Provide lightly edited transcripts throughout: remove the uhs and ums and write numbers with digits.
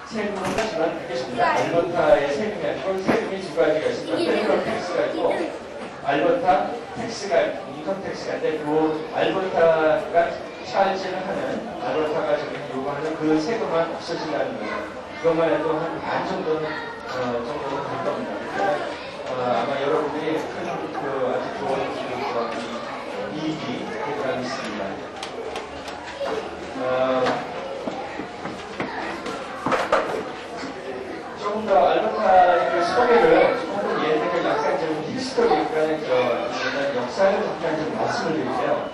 세금은 하지만 그게 정말 알버타의 세금이 아니고 세금이 두 가지가 있습니다. 페더럴 텍스가 있고 알버타 텍스가 있고 인컴 텍스가 있는데 그 알버타가 찰지를 하는 알버타가 저기 요구하는 그 세금만 없어진다는 거예요. 그것만 해도 한 반 정도는 정도는 될 겁니다. 그러니까 아마 여러분들이 큰 아주 좋은 이익이 되고 있습니다. 조금 더 알버타의 그 소개를 조금 얘네들 약간 좀 히스토리, 그러니까 역사를 잠깐 좀 말씀을 드릴게요.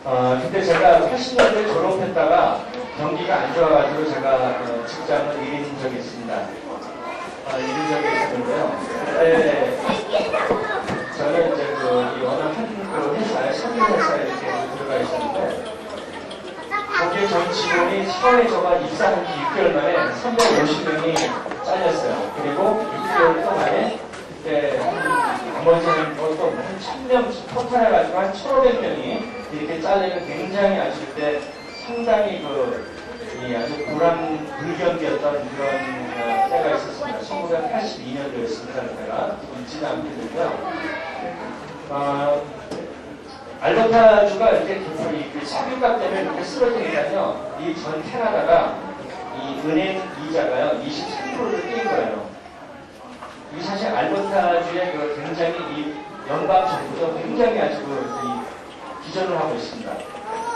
근데 제가 80년대 졸업했다가 경기가 안 좋아가지고 제가 직장을 잃은 적이 있습니다. 잃은 적이 있었는데요. 그때 저는 이제 어느 한 회사에, 석유 회사에 이렇게 들어가 있었는데 거기에 저희 직원이 처음에 저가 입사한 지 6개월 만에 350명이 잘렸어요. 그리고 6개월 동안에 그때 나머지는 또 1000명 토탈해가지고 한 1500명이 이렇게 잘리는 굉장히 아주 그때 상당히 아주 불경기였던 그런 때가 있었습니다. 1982년도였습니다. 그때가 잊지는 않게 되고요. 알버타주가 이렇게 석유값 때문에 이렇게 쓰러지니까요. 이 전 캐나다가 이 은행 이자가요 23%를 뛴 거예요. 이 사실 알버타주의 굉장히 이 연방 정부도 굉장히 아주 기전을 하고 있습니다.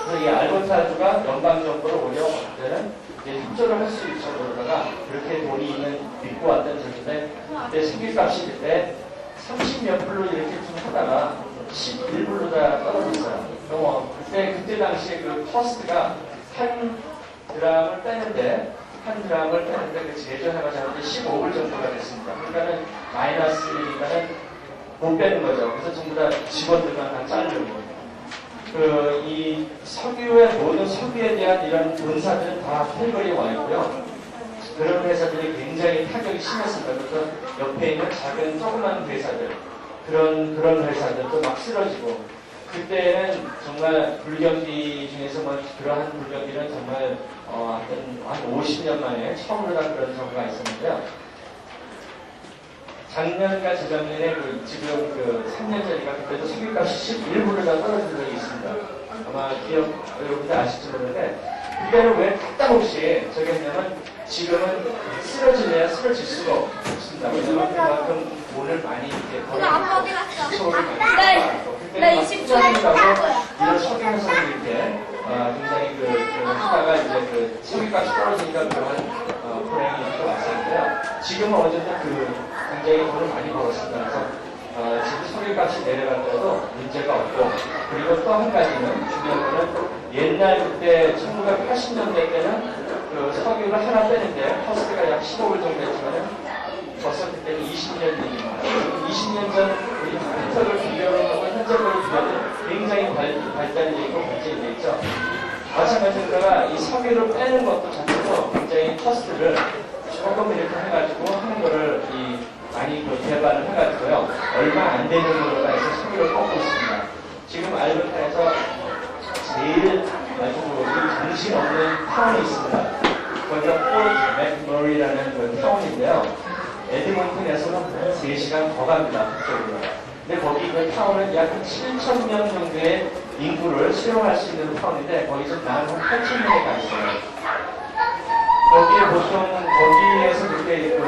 그래서 이 알버타주가 연방 정부로 오히려 그때는 협조를 할 수 있을 정도로다가 그렇게 돈이 있는 믿고 왔던 적인데 그때 석유값이 그때 30몇 불로 이렇게 좀 하다가 11불로 다 떨어졌어요. 그때 당시에 그 커스트가 한 드람을 빼는데 그 제조해가지고 15불 정도가 됐습니다. 그러니까는 마이너스니까는 못 빼는 거죠. 그래서 전부 다 직원들만 다 잘리고. 이 석유의 모든 석유에 대한 이런 본사들은 다 헬거리에 와 있고요. 그런 회사들이 굉장히 타격이 심했습니다. 그래서 옆에 있는 작은 조그만 회사들, 그런 회사들도 막 쓰러지고, 그때는 정말 불경기 중에서 그러한 불경기는 정말 한 50년 만에 처음으로 그런 경우가 있었는데요. 작년과 재작년에 지금 3년 전이가 그때도 석유값이 11불을 다 떨어진 적이 있습니다. 아마 여러분들 아실지 모르는데, 그때는 왜 까딱없이 저기 했냐면, 지금은 쓰러질래야 쓰러질 수가 없습니다. 왜냐면 그만큼 돈을 많이 이렇게 벌어서 수소를 많이 받고, 그때는 막 투자한다고 이런 석유회사들이 이렇게 굉장히 하다가 이제 석유값이 떨어지니까 그런 불행이 또 왔었는데요. 지금은 어쨌든 굉장히 돈을 많이 벌었습니다. 그래서 지금 석유값이 내려가더라도 문제가 없고, 그리고 또 한 가지는 중요한 거는 옛날 그때 1980년대 때는 석유를 하나 빼는데 커스트가 약 15불 정도 했지만은 벌써 그때는 20년 전입니다. 20년 전 우리 컴퓨터를 비교를 하고 현재 거를 비교하면 굉장히 발달이 되고 발전이 되어 있죠. 마찬가지로다가 이 석유를 빼는 것도 자체도 굉장히 커스트를 조금 이렇게 해가지고 하는 거를 많이 개발을 해가지고요. 얼마 안 되는 거로 해서 석유를 뻗고 있습니다. 지금 알버타에서 제일 아주 정신없는 타운이 있습니다. 거기가 포트 맥머리라는 타운인데요. 에드먼튼에서는 3시간 더 갑니다. 북쪽으로. 근데 거기 그 타운은 약 7,000명 정도의 인구를 수용할 수 있는 타운인데 거기 좀 한 8,000명이 가 있어요. 거기에 보통 거기에서 그렇게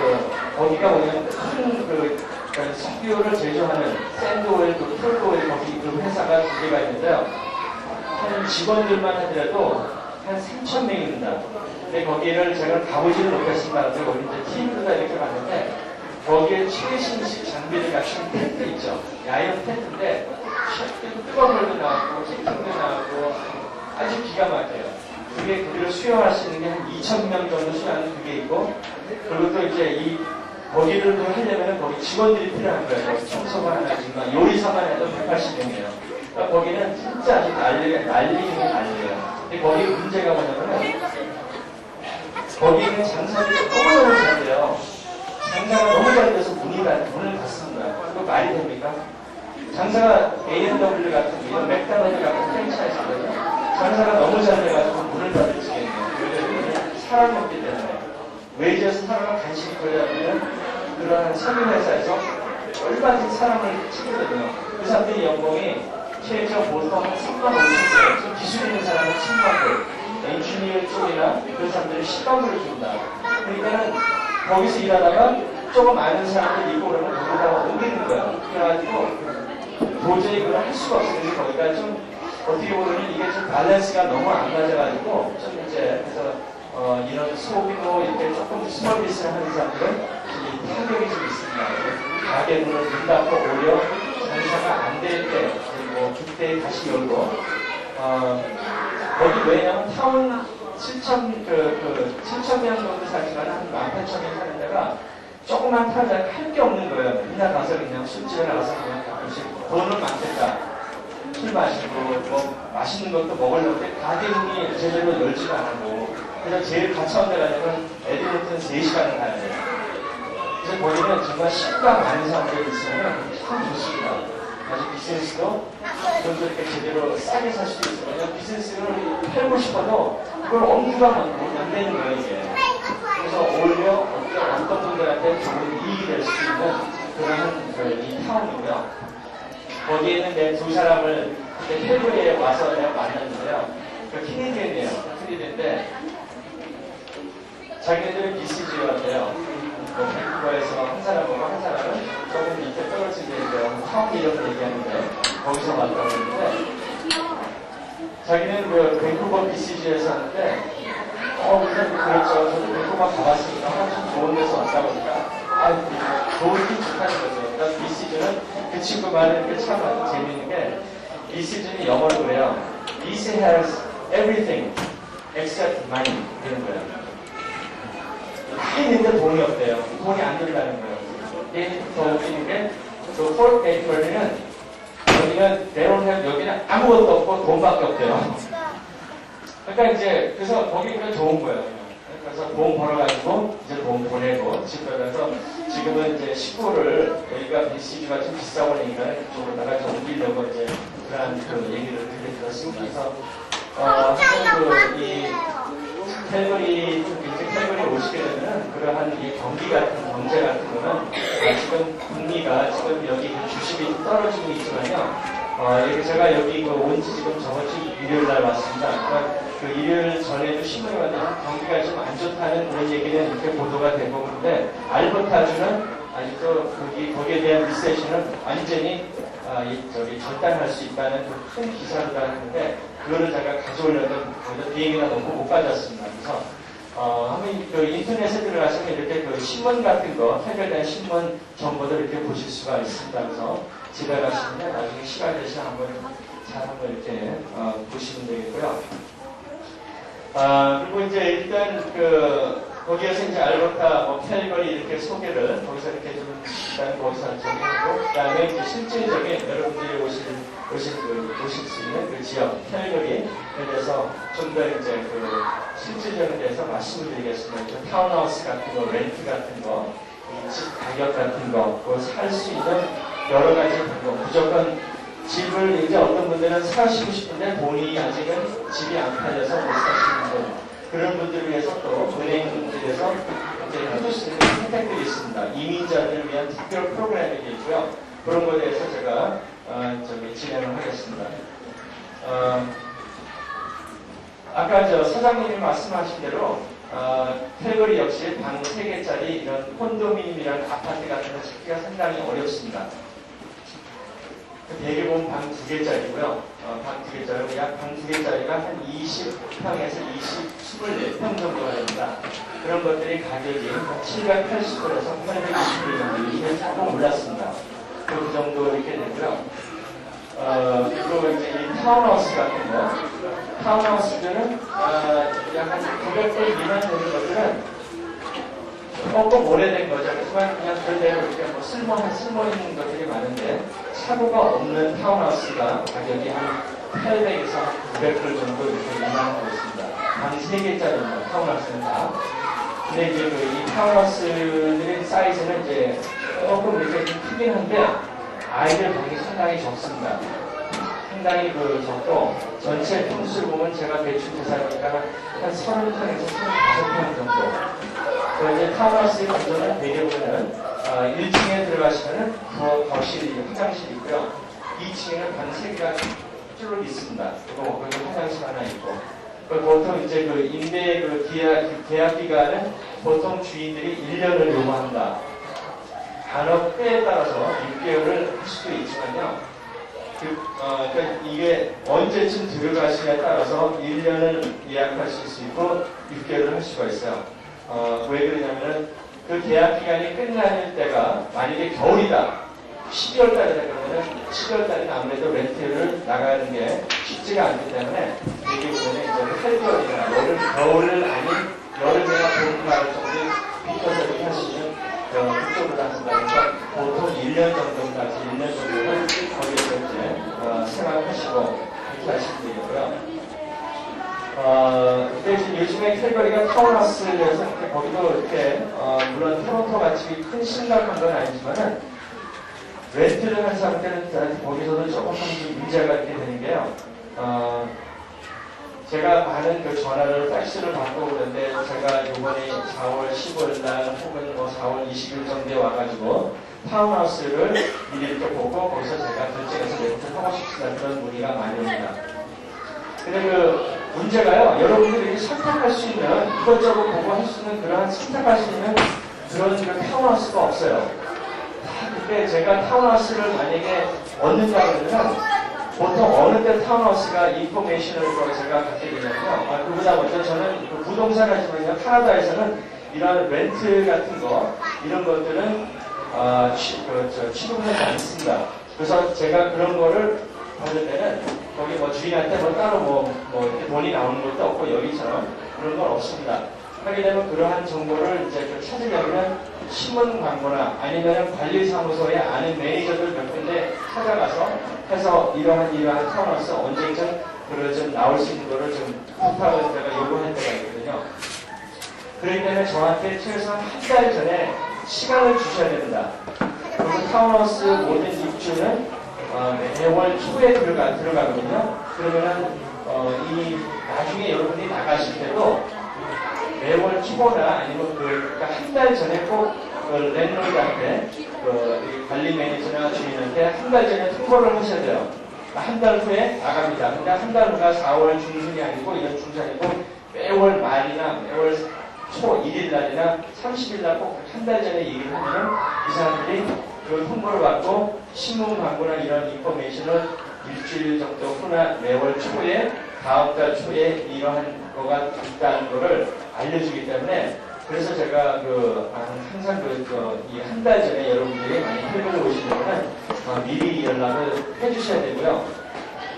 거기가 뭐냐면 큰 석유를 제조하는 샌드오일, 폴드오일 거기 회사가 2개가 있는데요. 한 직원들만 하더라도 한 3,000명입니다. 근데 거기를 제가 가보지는 못했습니다. 근데 거기 이제 팀으로 다 이렇게 갔는데 거기에 최신식 장비를 갖춘 텐트 있죠. 야영 텐트인데 뜨거운 물도 나왔고 히팅도 나왔고 아주 기가 막혀요. 그게 그들을 수용할 수 있는 게 한 2,000명 정도 수용하는 그게 있고, 그리고 또 이제 거기를 하려면 거기 직원들이 필요한 거예요. 청소만 하나 지금 요리사만 해도 180명이에요. 그러니까 거기는 진짜 아주 난리예요. 근데 거기 문제가 뭐냐면은 거기는 장사들이 너무너무 잘 돼요. 장사가 너무 잘 돼서 문을 닫습니다. 그거 말이 됩니까? 장사가 A&W 같은 이런 맥도날드 같은 프랜차이즈거든요. 장사가 너무 잘 돼가지고 문을 닫을 지겠네요. 왜냐면 사람이 없기 때문에. 내려서 사람을 간신히 거래하면 그런 석유회사에서 얼마든지 사람을 치거든요. 그 사람들이 연봉이 최저 보통 한 3만 5천 불, 좀 기술 있는 사람은 7만 불, 엔지니어 쪽이나 그런 사람들은 10만 불을 준다. 그러니까는 거기서 일하다가 조금 아는 사람들 있고 그러면 거기다가 옮기는 거야. 그래가지고 도저히 그걸 할 수가 없으니까 거기가 좀 어떻게 보면 이게 좀 밸런스가 너무 안 맞아가지고 좀 이제 그래서 이런 소규모 이렇게 조금 스몰 비즈니스 하는 사람들은 타격이 좀 있습니다. 가게 문을 문 닫고 오히려 장사가 안 될 때, 그리고 그때 다시 열고, 거기 왜냐면 타운 7,000명 정도 살지만 한 18,000명 사는 데가 조그만 타자 할 게 없는 거예요. 맨날 가서 그냥 술집에 나가서 그냥 가끔씩 돈은 많겠다. 술 마시고, 뭐, 맛있는 것도 먹으려고 때 가게 문이 제대로 열지도 않고, 그래서 제일 가까운 데 가려면 에드먼튼 3시간을 가야 돼요. 그래서 거기는 정말 식구가 많은 사람들이 있으면 참 좋습니다. 아주 비즈니스도 좀 더 이렇게 제대로 싸게 살 수도 있어요. 왜냐면 비즈니스를 팔고 싶어도 그걸 엄두가 안 되는 거예요, 이게. 그래서 오히려 어떤 분들한테 좋은 이익이 될 수 있는 그런 이 타운이고요. 거기에는 내 두 사람을 캘리포니아에 와서 내가 만났는데요. 그 캐네디언이에요. 캐네디언인데 자기네들은 BCG였대요. 밴쿠버에서 한 사람하고 한 사람은 조금 밑에 떨어진 데인데요. 타운 이름을 얘기하는데 거기서 만나고 있는데 자기는 그 밴쿠버 BCG에서 하는데 그렇죠. 저도 밴쿠버 가봤으니까 참 좋은 데서 왔다 보니까 좋은 게 좋다는 거죠. 그러니까 BCG는 그 친구 말은 참 재미있는 게 BCG는 영어로 그래요. BC has everything except money 이런 거예요. 다 있는데 돈이 없대요. 돈이 안 들다는 거예요. 얘는 더 웃기는 게, 폴 베이커리는 여기는 내로는 여기는 아무것도 없고 돈밖에 없대요. 그러니까 이제 그래서 거기가 좋은 거예요. 그래서 돈 벌어가지고 이제 돈 보내고 집에 가서 지금은 이제 식구를 여기가 BCG가 좀 비싸 보니까 그쪽으로다가 좀 옮기려고 이제 그런 그 얘기를 들었습니다. 그래서 이 캘거리 오시게 되면은 그러한 이 경기 같은 경제 같은 거는 지금 금리가 지금 여기 주식이 좀 떨어지고 있지만요. 제가 여기 온지 지금 저번 주 일요일 날 왔습니다. 그러니까 그 일요일 전에도 신문에 왔는데 경기가 좀 안 좋다는 그런 얘기는 이렇게 보도가 되고 그런데 알버타주는 아직도 거기에 대한 리세션은 완전히 절단할 수 있다는 큰 기사를 하는데 그거를 제가 가져오려던 비행기가 너무 못 가졌습니다. 그래서 한번 그 인터넷에 들어가시면 이렇게 그 신문 같은 거, 해결된 신문 정보들 이렇게 보실 수가 있습니다. 그래서 집에 가시면 나중에 시간 되시면 한번 이렇게 보시면 되겠고요. 그리고 이제 일단 거기에서 이제 알버타, 캘거리 이렇게 소개를 거기서 이렇게 좀 일단 거기서 정리하고 그다음에 이제 실질적인 여러분들이 오실 수 있는 그 지역 캘거리에 대해서 좀 더 이제 실질적인 데서 말씀을 드리겠습니다. 타운하우스 같은 거, 렌트 같은 거, 집 가격 같은 거, 살 수 있는 여러 가지 방법. 무조건 집을 이제 어떤 분들은 사시고 싶은데 돈이 아직은 집이 안 팔려서 못 사시는 분. 그런 분들을 위해서 또 은행들에서 이제 해줄 수 있는 혜택들이 있습니다. 이민자들을 위한 특별 프로그램이 있고요. 그런 거에 대해서 제가 진행을 하겠습니다. 아까 사장님이 말씀하신 대로 캘거리 역시 방 3개짜리 이런 콘도미늄이라는 아파트 같은 거 찾기가 상당히 어렵습니다. 대개 보면 방 2개짜리고요. 방 2개짜리, 약 방 2개짜리가 한 20평에서 24평 정도가 됩니다. 그런 것들이 가격이 780불에서 820불 정도, 이게 조금 올랐습니다. 그 정도 이렇게 되고요. 그리고 이제 이 타운하우스 같은 거, 타운하우스들은 약 한 900불 미만 되는 것들은 조금 오래된 거죠. 하지만 그냥 그대로 이렇게 쓸모 있는 것들이 많은데 차고가 없는 타운하우스가 가격이 한 800에서 900불 정도 이렇게 미만하고 있습니다. 방 3개짜리입니다. 타운하우스는 다. 근데 이제 이 타운하우스들의 사이즈는 이제 조금 이렇게 좀 크긴 한데 아이들 방이 상당히 적습니다. 상당히 적고 전체 평수를 보면 제가 대충 계산하니까 한 30평에서 35평 정도. 이제 타운하우스의 구조는 대개 보면은 1층에 들어가시면은 부엌, 거실이, 화장실이 있고요. 2층에는 방 3개가 쭉 있습니다. 그리고 거기 화장실 하나 있고. 보통 이제 그 임대 그 계약 기간은 보통 주인들이 1년을 요구한다. 간혹 때에 따라서 6개월을 할 수도 있지만요. 그러니까 이게 언제쯤 들어가시냐에 따라서 1년을 예약하실 수 있고 6개월을 할 수가 있어요. 왜 그러냐면은 그 계약 기간이 끝나는 때가 만약에 겨울이다. 12월 달이다 그러면은 12월 달에는 아무래도 렌트를 나가는 게 쉽지가 않기 때문에 여기 보면은 이제 8개월이나 겨울을 아닌 여름이나 봄날 정도에 비춰서 이렇게 할 수 있는 그쪽으로 나간다는 건 보통 1년 정도까지 1년 정도는 거기에서 이제 생활하시고 이렇게 하시면 되겠고요. 근데 지금 요즘에 캘거리가 타운하우스에서 거기도 이렇게 물론 토론토 같이 큰 심각한 건 아니지만은 렌트를 하는 사람들은 거기서도 조금 문제가 있게 되는 게요. 제가 많은 그 전화를 팩스를 받고 그러는데 제가 이번에 4월 15일 날 혹은 뭐 4월 20일 정도에 와가지고 타운하우스를 미리 이렇게 보고 거기서 제가 결정해서 렌트를 하고 싶습니다. 그런 문의가 많이 옵니다. 근데 그 문제가요, 여러분들이 선택할 수 있는 이것저것 보고 할 수 있는 그런 선택할 수 있는 그런 타운하우스가 없어요. 근데 제가 타운하우스를 만약에 얻는다 그러면 보통 어느 때 타운하우스가 인포메이션을 제가 갖게 되냐면요. 그보다 먼저 저는 그 부동산 하지만요. 카나다에서는 이런 렌트 같은 거 이런 것들은 취급하지 않습니다. 그래서 제가 그런 거를 받을 때는 거기 뭐 주인한테 뭐 따로 이렇게 돈이 나오는 것도 없고 여기처럼 그런 건 없습니다. 하게 되면 그러한 정보를 이제 찾으려면 신문 광고나 아니면 관리사무소에 아는 매니저들 몇 군데 찾아가서 해서 이러한 타운하우스 언제쯤 좀 나올 수 있는 거를 좀 부탁을 제가 요구할 때가 있거든요. 그렇기 때문에 저한테 최소한 한 달 전에 시간을 주셔야 됩니다. 그리고 타운하우스 모든 입주는 매월 초에 들어가거든요. 그러면은 나중에 여러분이 나가실 때도 매월 초나 아니면 그러니까 한 달 전에 꼭 랜드로드한테 관리 매니저나 주인한테 한 달 전에 통보를 하셔야 돼요. 한 달 후에 나갑니다. 근데 한 달 후가 4월 중순이 아니고 이건 중순이고 매월 말이나 매월 초 1일 날이나 30일 날 꼭 한 달 전에 얘기를 하면은 이 사람들이 그 통보를 받고 신문 광고나 이런 인포메이션을 일주일 정도 후나 매월 초에 다음 달 초에 이러한 거가 있다는 거를 알려주기 때문에 그래서 제가 항상 이 한 달 전에 여러분들이 많이 헬거를 오시려면 미리 연락을 해주셔야 되고요.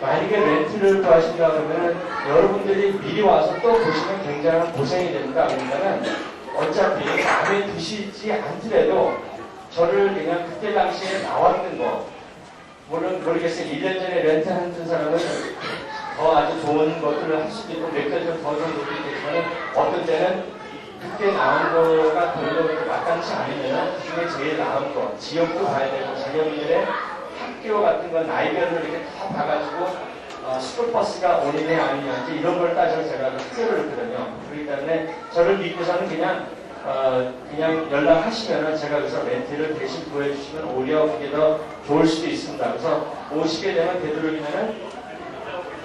만약에 렌트를 구하신다 그러면 여러분들이 미리 와서 또 보시면 굉장한 고생이 됩니다. 그러니까는 어차피 마음에 드시지 않더라도 저를 그냥 그때 당시에 나왔는 거 모르겠어요. 1년 전에 렌트 하는 사람은 더 아주 좋은 것들을 할 수도 있고 몇 개 좀 더 좋은 것도 있겠지만 어떤 때는 그때 나온 거가 별로 마땅치 않으면 그 중에 제일 나은 거 지역도 봐야 되고 자녀분들의 학교 같은 건 나이별로 이렇게 다 봐가지고 스쿨버스가 오느냐 아니냐 이런 걸 따져서 제가 학교를 했거든요. 그렇기 때문에 저를 믿고서는 그냥 연락하시면은 제가 그래서 렌트를 대신 구해주시면 오히려 그게 더 좋을 수도 있습니다. 그래서 오시게 되면 되도록이면은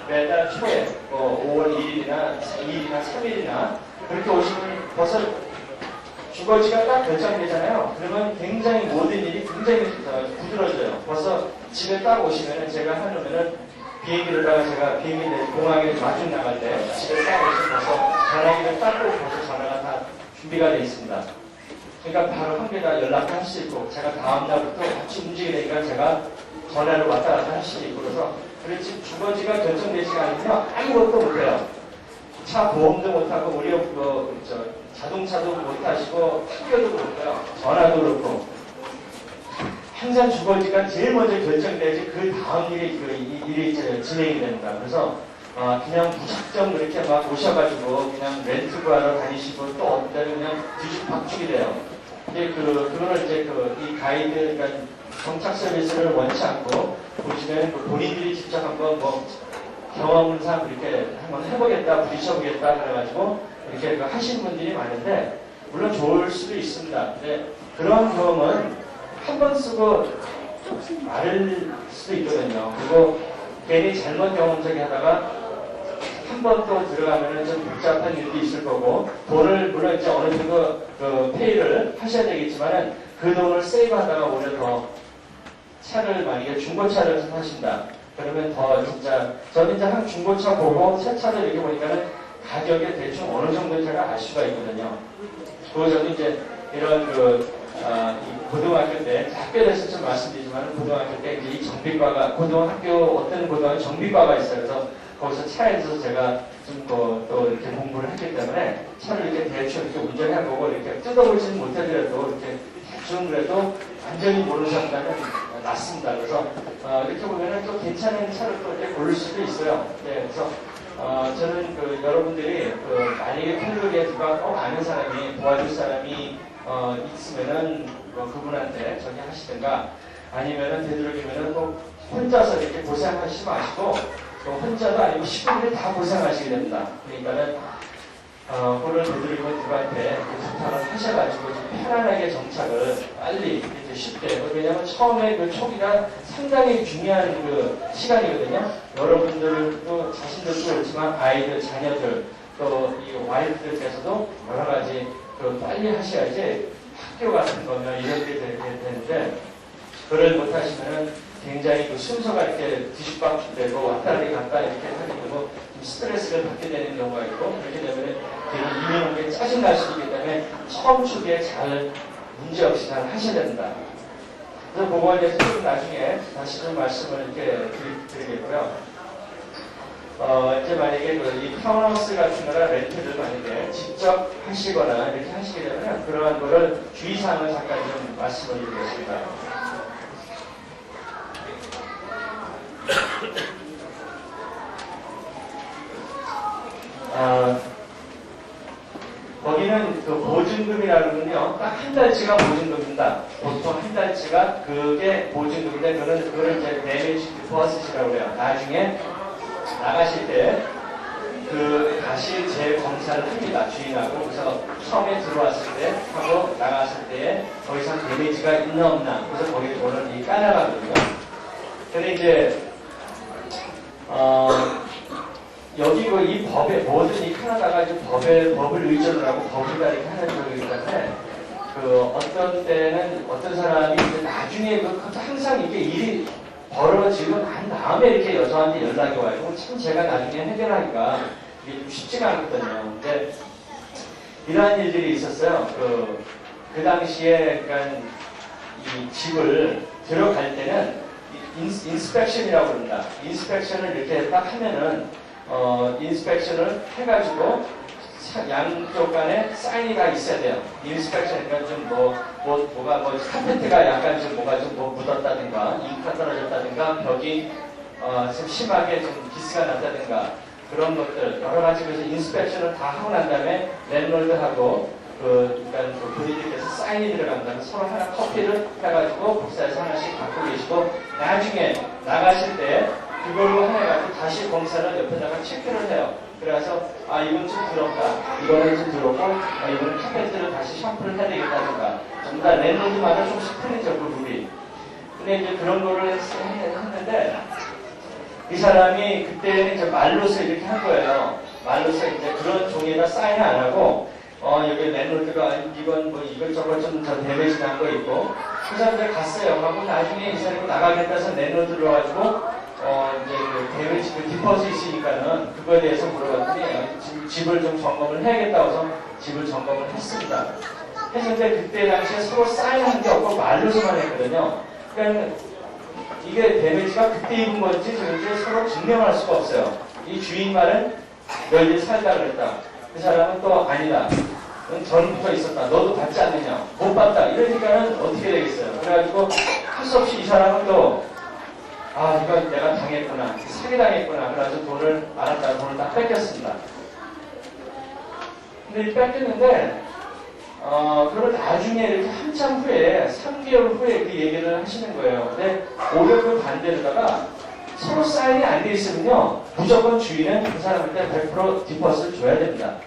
매달 초에 5월 1일이나 2일이나 3일이나 그렇게 오시면 벌써 주거지가 딱 결정되잖아요. 그러면 굉장히 모든 일이 굉장히 부드러져요. 벌써 집에 딱 오시면은 제가 하려면은 제가 비행기 공항에 마중 나갈 때 집에 딱 오시면 벌써 전화기를 딱 꽂고 벌써 전화가 다 준비가 되어 있습니다. 그러니까 바로 한 개 다 연락할 수 있고 제가 다음 날부터 같이 움직이게 되니까 제가 전화를 왔다 갔다 할 수 있고 그래서 그렇지 주거지가 결정되지가 않으면 아무것도 못해요. 차 보험도 못하고 우리 자동차도 못하시고 학교도 못해요. 전화도 그렇고 항상 주거지가 제일 먼저 결정돼야지 그 다음 일이 진행이 됩니다. 그래서 그냥 무작정 그렇게 막 오셔가지고 그냥 렌트 구하러 다니시고 또 어떤 때는 그냥 뒤죽박죽이 돼요. 근데 그거를 이제 이 가이드, 그러니까 정착 서비스를 원치 않고 보시면 본인들이 직접 한번 경험상 그렇게 한번 해보겠다, 부딪혀보겠다 그래가지고 이렇게 하시는 분들이 많은데 물론 좋을 수도 있습니다. 근데 그런 경험은 한 번 쓰고 마를 수도 있거든요. 그리고 괜히 잘못 경험적이 하다가 한 번 또 들어가면은 좀 복잡한 일도 있을 거고, 돈을 물론 이제 어느 정도 그 페이를 하셔야 되겠지만은 그 돈을 세이브하다가 오히려 더 차를 만약에 중고차를 사신다. 그러면 더 진짜 저는 이제 한 중고차 보고 새 차를 이렇게 보니까는 가격에 대충 어느 정도 제가 알 수가 있거든요. 그리고 저는 이제 이런 이 고등학교 때, 학교에서 좀 말씀드리지만, 고등학교 때 이 정비과가, 고등학교 어떤 고등학교 정비과가 있어요. 그래서 거기서 차에서 제가 좀 또 이렇게 공부를 했기 때문에 차를 이렇게 대충 이렇게 운전해보고 이렇게 뜯어보지는 못하더라도 이렇게 대충 그래도 완전히 모르는 사람과는 낫습니다. 그래서 이렇게 보면은 또 괜찮은 차를 또 이렇게 고를 수도 있어요. 네, 그래서 저는 여러분들이 만약에 텔레비에 누가 꼭 아는 사람이 도와줄 사람이 있으면은 그분한테 저기 하시든가, 아니면은 되도록이면은 꼭 혼자서 이렇게 고생하시지 마시고 또 혼자도 아니고 식구들이 다 고생하시게 됩니다. 그러니까는 그걸 되도록이면 누구한테 부탁을 하셔가지고 좀 편안하게 정착을 빨리 이제 쉽게, 왜냐하면 처음에 그 초기가 상당히 중요한 그 시간이거든요. 여러분들도 자신들도 그렇지만 아이들, 자녀들, 또 이 와이프들께서도 여러 가지 빨리 하셔야지 학교 같은 거면 이런 게 되는데, 그걸 못하시면은 굉장히 그 순서가 이렇게 뒤죽박죽되고 왔다리 갔다 이렇게 하게 되고 좀 스트레스를 받게 되는 경우가 있고, 그렇게 되면 이미 오는 게 짜증날 수 있기 때문에 처음 초기에 잘 문제없이 잘 하셔야 됩니다. 그래서 그거에 대해서 좀 나중에 다시 좀 말씀을 이렇게 드리겠고요. 이제 만약에 이 타운하우스 같은 거나 렌트를 만약에 직접 하시거나 이렇게 하시게 되면 그러한 거를 주의사항을 잠깐 좀 말씀을 드리겠습니다. 거기는 그 보증금이라는건요, 딱 한 달치가 보증금입니다. 보통 한 달치가 그게 보증금인데, 그거를 이제 데미지 디포지트라고 해요. 나중에 나가실 때, 다시 재검사를 합니다. 주인하고. 그래서 처음에 들어왔을 때 하고 나갔을 때에 더 이상 데미지가 있나 없나. 그래서 거기 돈을 까나가거든요. 근데 이제, 여기 이 법에, 모든 이 캐나다가 이제 법을 의존을 하고 법을 이렇게 하는 적이기 때문에, 어떤 때는 어떤 사람이 이제 나중에 항상 이게 일이 벌어지고 난 다음에 이렇게 여성한테 연락이 와요. 참 제가 나중에 해결하기가 이게 좀 쉽지가 않거든요. 근데 이러한 일들이 있었어요. 그 당시에, 그러니까 이 집을 들어갈 때는 인스펙션이라고 합니다. 인스펙션을 이렇게 딱 하면은, 인스펙션을 해가지고 양쪽 간에 사인이 다 있어야 돼요. 인스펙션이니까 좀 카페트가 약간 좀 뭐가 좀 묻었다든가, 잉크가 떨어졌다든가, 벽이 좀 심하게 좀 기스가 났다든가, 그런 것들, 여러 가지 그래서 인스펙션을 다 하고 난 다음에 랜롤드하고 그러니까 본인들께서 사인이 들어간 다음에 서로 하나 커피를 해가지고 복사해서 하나씩 갖고 계시고, 나중에 나가실 때 그걸로 해가지고 다시 검사를 옆에다가 체크를 해요. 그래서 이건 좀 더럽다, 이거는 좀 더럽고, 이거는 카페트를 다시 샴푸를 해야 되겠다든가, 전부 다 랜롤드마다 조금씩 틀리죠, 그 룰이. 근데 이제 그런 거를 했는데, 이 사람이 그때는 이제 말로서 이렇게 한 거예요. 말로서 이제 그런 종이에다 사인을 안 하고, 여기 랜롤드가 이건 이것저것 좀 더 데미지 난 거 있고, 그 사람들 갔어요. 하고 나중에 이 사람이 나가겠다 해서 랜롤드로 와가지고, 이제 데미지, 디퍼스 있으니까는 그거에 대해서 물어봤더니, 집을 좀 점검을 해야겠다고 해서 집을 점검을 했습니다. 했는데 그때 당시에 서로 사인한 게 없고 말로서만 했거든요. 그러니까 이게 데미지가 그때 입은 건지 저런지 서로 증명할 수가 없어요. 이 주인 말은 너희들이 살다 그랬다. 그 사람은 또 아니다. 넌 전부터 있었다. 너도 받지 않느냐. 못 받다. 이러니까는 어떻게 되겠어요. 그래가지고 할 수 없이 이 사람은 또 이건 내가 당했구나. 사기당했구나. 그래가지고 돈을 알았다가 돈을 다 뺏겼습니다. 근데 뺏겼는데 그걸 나중에 이렇게 한참 후에 3개월 후에 그 얘기를 하시는 거예요. 근데 오히려 그 반대로다가 서로 사인이 안 돼 있으면요, 무조건 주인은 그 사람한테 100% 디퍼스를 줘야 됩니다.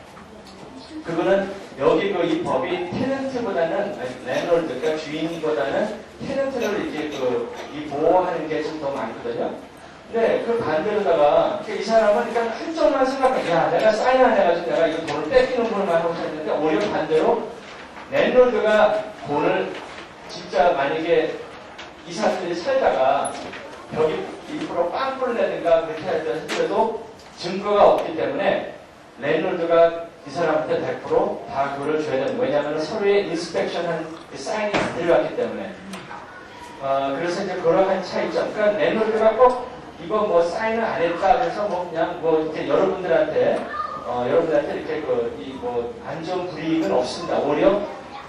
그거는 여기 그 이 법이 테넌트보다는 랜드홀드, 그러니까 주인보다는 테넌트를 이렇게 이 보호하는 게 좀 더 많거든요. 근데 그 반대로다가 이 사람은 그러니까 한쪽만 생각해. 야, 내가 사인 안 해가지고 내가 이거 돈을 뺏기는 것만 하고 있는데 오히려 반대로 랜드홀드가 돈을 진짜 만약에 이 사람들이 살다가 벽이 일부러 빵꾸를 내든가 그렇게 하더라도 증거가 없기 때문에 랜드홀드가 이 사람한테 100%다 그거를 줘야 되는 거예요. 왜냐하면 서로의 인스펙션한 사인이 안 들어갔기 때문에. 그래서 이제 그러한 차이점. 그러니까 랜드홀드가 꼭 이거 뭐 사인을 안 했다 그래서 뭐 그냥 뭐 이렇게 여러분들한테 이렇게 안 좋은 불이익은 없습니다. 오히려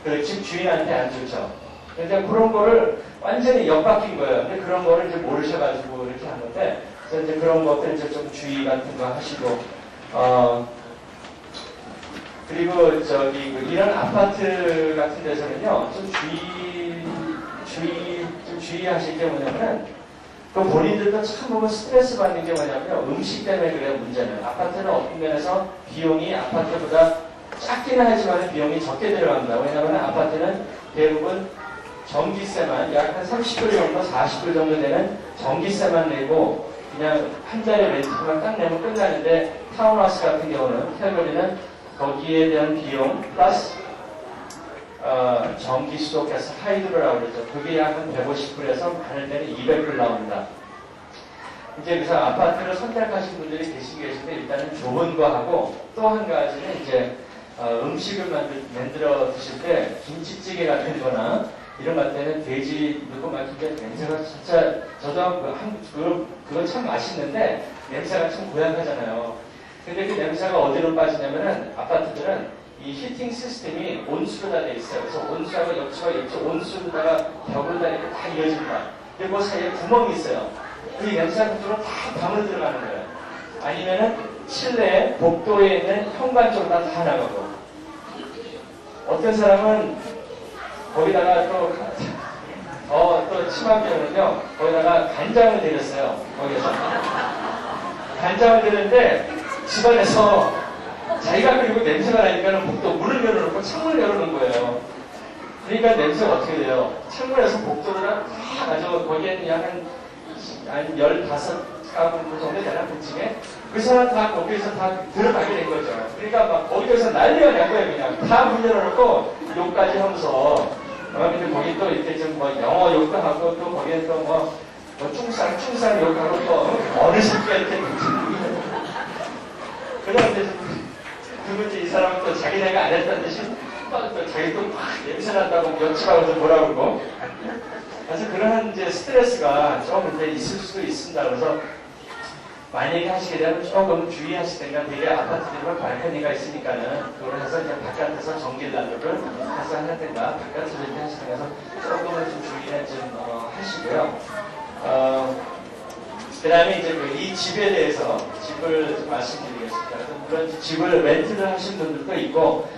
그 집 주인한테 안 좋죠. 근데 그런 거를 완전히 엿바뀐 거예요. 근데 그런 거를 이제 모르셔가지고 이렇게 하는데, 그래서 이제 그런 것들 이제 좀 주의 같은 거 하시고, 그리고 이런 아파트 같은 데서는요, 좀 주의하실 게 뭐냐면은, 그 본인들도 참 보면 스트레스 받는 게 뭐냐면요, 음식 때문에 그래요, 문제는. 아파트는 어떤 면에서 비용이 아파트보다 작기는 하지만 비용이 적게 들어갑니다. 왜냐하면 아파트는 대부분 전기세만 약 한 30불 정도, 40불 정도 되는 전기세만 내고 그냥 한 달에 렌트만 딱 내면 끝나는데 타운하우스 같은 경우는 캘거리는 거기에 대한 비용 플러스 전기 수도께서 하이드로라고 그러죠. 그게 약 한 150불에서 많을 때는 200불 나옵니다. 이제 그래서 아파트를 선택하신 분들이 계신데 일단은 좋은 거 하고 또 한 가지는 이제 음식을 만들어 드실 때 김치찌개 같은 거나 이런 것 때는 돼지 넣고 맡긴 냄새가 진짜 저도 그거 참 맛있는데 냄새가 참 고약하잖아요. 근데 그 냄새가 어디로 빠지냐면은 아파트들은 이 히팅 시스템이 온수로 다 돼 있어요. 그래서 온수하고 옆치와 옆치 온수로다가 벽으로 다 이어집니다. 그리고 그 사이에 구멍이 있어요. 그 냄새가 그쪽으로 다 밤을 들어가는 거예요. 아니면은 실내에 복도에 있는 현관 쪽으로 다 나가고 어떤 사람은 거기다가 또 심한 경우는요, 거기다가 간장을 들였어요. 거기에서. 간장을 들였는데, 집안에서 자기가 그리고 냄새가 나니까는 복도 문을 열어놓고 창문을 열어놓은 거예요. 그러니까 냄새가 어떻게 돼요? 창문에서 복도를 다 가지고, 거기에는 한 15가구 정도 되나, 그쯤에? 그 사람 다 거기에서 다 들어가게 된 거죠. 그러니까 막 거기에서 난리가 난 거예요, 그냥. 다 문 열어놓고 욕까지 하면서. 근데 거기 또 이렇게 좀 영어 욕도 하고 또 거기에 또 충산 욕하고 또 어느 새끼가 이렇게 그런데 그리고 이제 이 사람은 또 자기네가 안 했다는 듯이 또 자기 또 막 냄새 난다고 옆집하고 또 뭐라 그러고 그래서 그런 이제 스트레스가 좀 이제 있을 수도 있습니다. 그래서 만약에 하시게 되면 조금 주의하시든가 되게 아파트들은 발코니가 있으니까는 그걸 해서 그냥 바깥에서 전기난로를 해서 하든가 바깥에서 이렇게 하시든가 해서 조금은 좀 주의를 좀 하시고요. 그 다음에 이제 이 집에 대해서 집을 좀 말씀드리겠습니다. 물론 집을 렌트를 하신 분들도 있고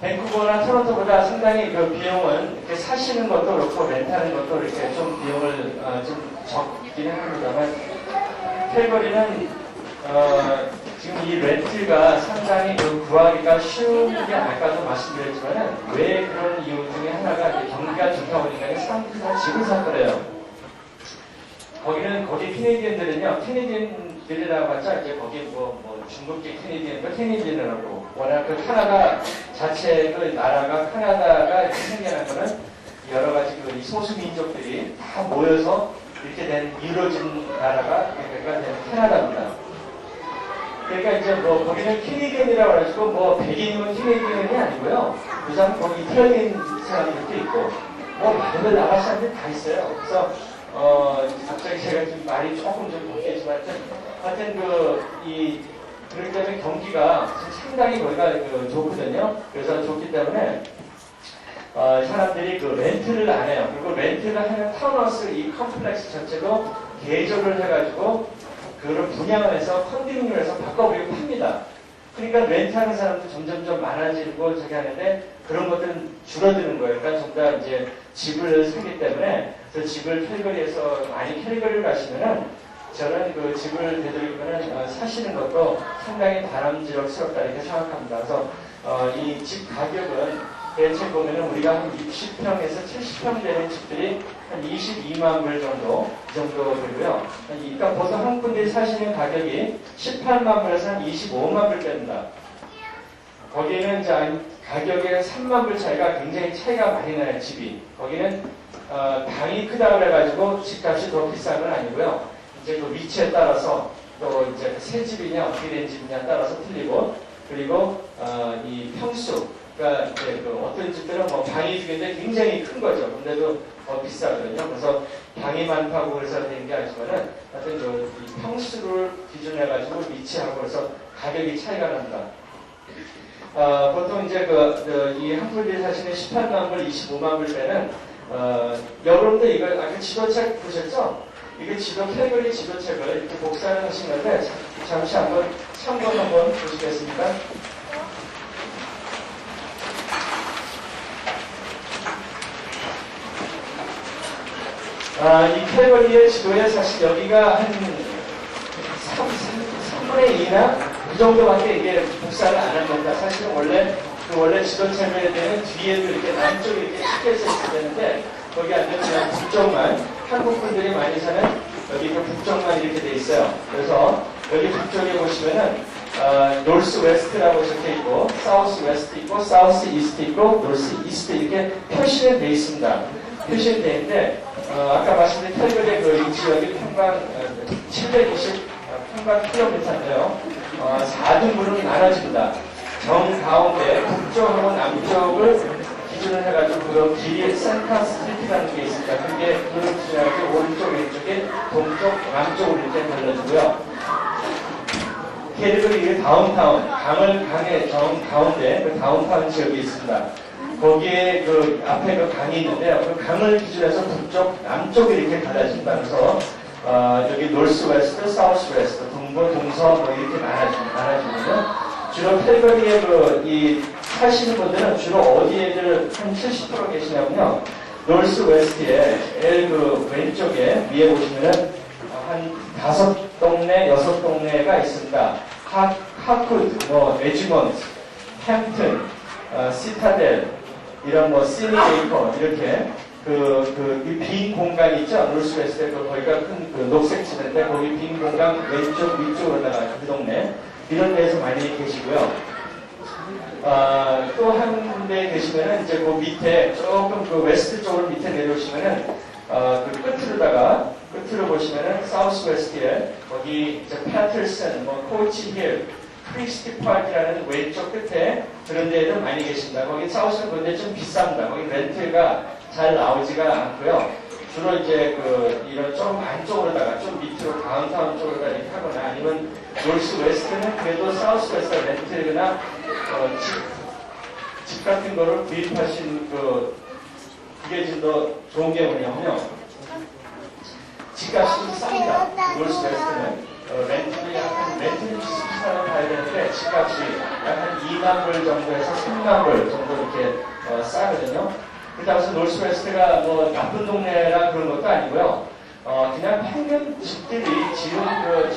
밴쿠버나 토론토보다 상당히 그 비용은 이렇게 사시는 것도 그렇고 렌트하는 것도 이렇게 좀 비용을 좀 적긴 합니다만 캘거리는 지금 이 렌트가 상당히 구하기가 쉬운 게 아까도 말씀드렸지만 왜 그런 이유 중에 하나가 경기가 좋다 보니까 사람들이 다 집을 샀더래요. 거기 캐네디언들은요, 캐네디언들이라고 하자 이제 거기 뭐 중국계 캐네디언이라고 워낙 그 캐나다 자체 그 나라가 캐나다가 생겨난 거는 여러 가지 그 소수민족들이 다 모여서 이렇게 이루어진 나라가 그러니까 캐나다입니다. 그러니까 이제 뭐 거기는 캐네디언이라고 해가지고 뭐 백인이면 캐네디언이 아니고요. 그 사람 거기 이탈리안 사람들도 있고 뭐 많은 나라 사람들이 다 있어요. 그래서 갑자기 제가 좀 말이 조금 좀 바뀌지만 하여튼 그렇기 때문에 경기가 상당히 거기가 좋거든요. 그래서 좋기 때문에 사람들이 그 렌트를 안 해요. 그리고 렌트를 하는 타운하우스 이 컴플렉스 전체도 개조를 해가지고 그걸 분양을 해서 컨디밍을 해서 바꿔버리고 팝니다. 그러니까 렌트하는 사람도 점점점 많아지고 저기 하는데 그런 것들은 줄어드는 거예요. 그러니까 좀 더 이제 집을 사기 때문에 그 집을 캘거리에서 많이 캘거리를 가시면은 저는 그 집을 되돌리면 사시는 것도 상당히 바람직스럽다 이렇게 생각합니다. 그래서 이 집 가격은 대체 보면은 우리가 한 60평에서 70평 되는 집들이 한 22만 불 정도, 이 정도 되고요. 그러니까 보통 한국 분들이 사시는 가격이 18만 불에서 한 25만 불 됩니다. 거기에는 이제 가격의 3만 불 차이가 굉장히 차이가 많이 나요, 집이. 거기는 방이 크다 그래가지고 집값이 더 비싼 건 아니고요. 이제 그 위치에 따라서 또 이제 새 집이냐 어떻게 된 집이냐 따라서 틀리고, 그리고 이 평수, 그러니까 이제 그 어떤 집들은 뭐 방이 두 개인데 굉장히 큰 거죠. 근데도 더 비싸거든요. 그래서 방이 많다고 그래서 된 게 아니지만은 하여튼 이 평수를 기준해가지고 위치하고 그래서 가격이 차이가 납니다. 보통 이제 이 한국인들이 사시는 18만 불, 25만 불 때는 여러분들 이걸 아까 지도책 보셨죠? 이게 캘거리 지도책을 이렇게 복사를 하신 건데 잠시 한번 참고 한번 보시겠습니까? 이 캘거리의 지도에 사실 여기가 한 3분의 2나 그 정도밖에 이게 복사를 안 한 겁니다. 사실은 원래 지도책에 대한 뒤에도 이렇게 남쪽에 이렇게 찍혀져 있어야 되는데 거기 안 되면 그냥 북쪽만, 한국 분들이 많이 사는 여기 그 북쪽만 이렇게 돼 있어요. 그래서 여기 북쪽에 보시면은 노스 웨스트라고 적혀 있고, 사우스 웨스트 있고, 사우스 이스트 있고, 노스 이스트 이렇게 표시는 돼 있습니다. 표시는 돼 있는데 아까 말씀드린 캘거리의 이 지역이 평방 720 평방 킬로미터인데요. 4등분으로 나눠집니다. 정 가운데 북쪽하고 남쪽을 기준을 해가지고 그 길이 센터 스트리트라는 게 있습니다. 그게 그걸 기준해가지고 오른쪽, 왼쪽에 동쪽, 남쪽으로 이렇게 갈라지고요. 그리고 이게 다운타운, 강의 정 가운데 그 다운타운 지역이 있습니다. 거기에 그 앞에 그 강이 있는데요. 그 강을 기준해서 북쪽, 남쪽이 이렇게 갈라진다. 그래서 여기 노스 웨스트, 사우스 웨스트, 동부, 동서 뭐 이렇게 나눠지거든요. 주로 캘거리에 이 사시는 분들은 주로 어디에들 한 70% 계시냐면요. 노스 웨스트에 그 왼쪽에 위에 보시면은 한 5동네, 6동네가 있습니다. 하쿠드, 에지먼트, 햄튼, 시타델, 이런 시니에이커 이렇게 이 빈 공간이 있죠. 노스 웨스트에 거기가 큰 그 녹색 지대인데 거기 빈 공간 왼쪽 위쪽으로다가 그 동네 이런 데에서 많이 계시고요. 또 한 군데 계시면은 이제 그 밑에 조금 그 웨스트 쪽으로 밑에 내려오시면은 그 끝으로 보시면은 사우스 웨스트에 거기 이제 패틀슨, 코치 힐, 크리스티 파크라는 왼쪽 끝에 그런 데에도 많이 계십니다. 거기 사우스는 그런데 좀 비쌉니다. 거기 렌트가 잘 나오지가 않고요. 주로 이제 이런 좀 안쪽으로다가 좀 밑으로 다운타운 쪽으로다 이렇게 하거나 아니면 노스 웨스트는 그래도 사우스 웨스트 렌트나 집 같은 거를 구입하신 그게 좀 더 좋은 게 뭐냐면요. 집값이 좀 쌉니다. 노스 웨스트는. 렌트는 비슷하다고 봐야 되는데 집값이 약 한 2만 불 정도에서 3만 불 정도 이렇게 싸거든요. 그래서 노스웨스트가 나쁜 동네라 그런 것도 아니고요. 그냥 평균 집들이 지은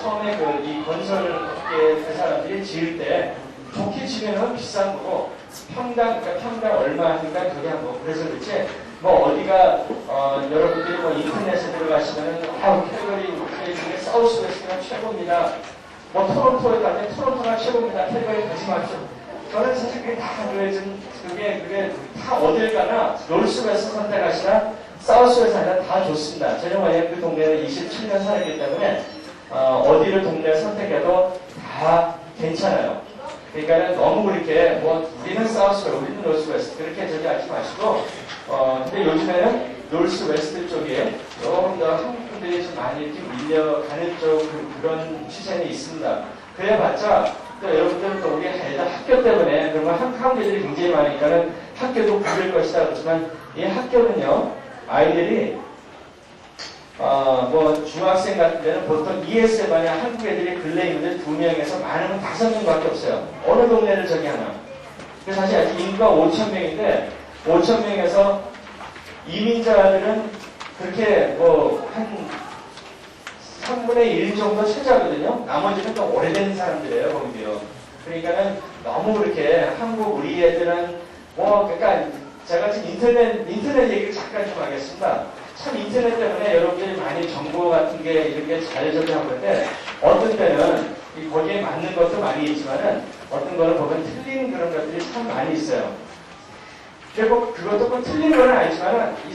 처음에 이 건설업계 그 사람들이 지을 때 좋게 지으면 비싼 거고 평당 얼마 하니까 그게 한 거. 그래서 그렇지 어디가 여러분들이 인터넷에 들어가시면은 캘거리 중에 사우스웨스트가 최고입니다. 토론토에 가면 토론토가 최고입니다. 캘거리 가지 마십시오. 저는 사실 그게 다 그게 다 어딜 가나 노스웨스트 선택하시나 사우스웨스트 하나 다 좋습니다. 저는 만약 그 동네에 27년 살았기 때문에 어디를 동네 선택해도 다 괜찮아요. 그러니까 너무 그렇게 우리는 사우스웨스트, 우리는 노스웨스트 그렇게 저기 하지 마시고 근데 요즘에는 노스웨스트 쪽에 조금 더 한국 분들이 좀 많이 이렇게 밀려가는 쪽 그런 시선이 있습니다. 그래봤자 또 여러분들은 또 우리 애들 학교 때문에 그러면 한국애들이 굉장히 많으니까는 학교도 부를 것이다 그렇지만 이 학교는요 아이들이 중학생 같은 데는 보통 ES반에 한국 애들이 근래 있는데 2명에서 많으면 5명밖에 없어요. 어느 동네를 저기 하나. 그래서 사실 아직 인구가 5,000명인데 5,000명에서 이민자들은 그렇게 한 3분의 1 정도 차지하거든요. 나머지는 또 오래된 사람들이에요, 거기요. 그러니까는 너무 그렇게 한국 우리 애들은 그러니까 제가 지금 인터넷 얘기를 잠깐 좀 하겠습니다. 참 인터넷 때문에 여러분들이 많이 정보 같은 게 이렇게 잘 접하는데 어떤 때는 거기에 맞는 것도 많이 있지만은 어떤 거는 보면 틀린 그런 것들이 참 많이 있어요. 그리고 그것도 꼭 틀린 건 아니지만은 그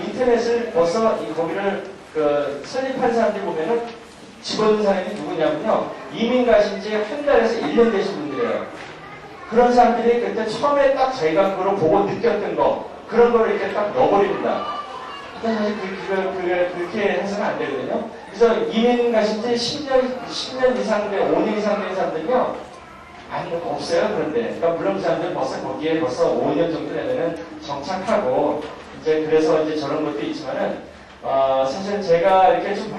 인터넷을 벌써 거기를 설립한 사람들 보면은 집어든 사람이 누구냐면요. 이민 가신 지 한 달에서 1년 되신 분들이에요. 그런 사람들이 그때 처음에 딱 자기가 그걸 보고 느꼈던 거, 그런 거를 이렇게 딱 넣어버립니다. 근데 사실 그렇게 해서는 안 되거든요. 그래서 이민 가신 지 10년 이상 된, 5년 이상 된 사람들은요, 없어요. 그런데. 그러니까 물론 그 사람들은 거기에 벌써 5년 정도 되면은 정착하고, 이제 그래서 이제 저런 것도 있지만은, 사실 제가 이렇게 좀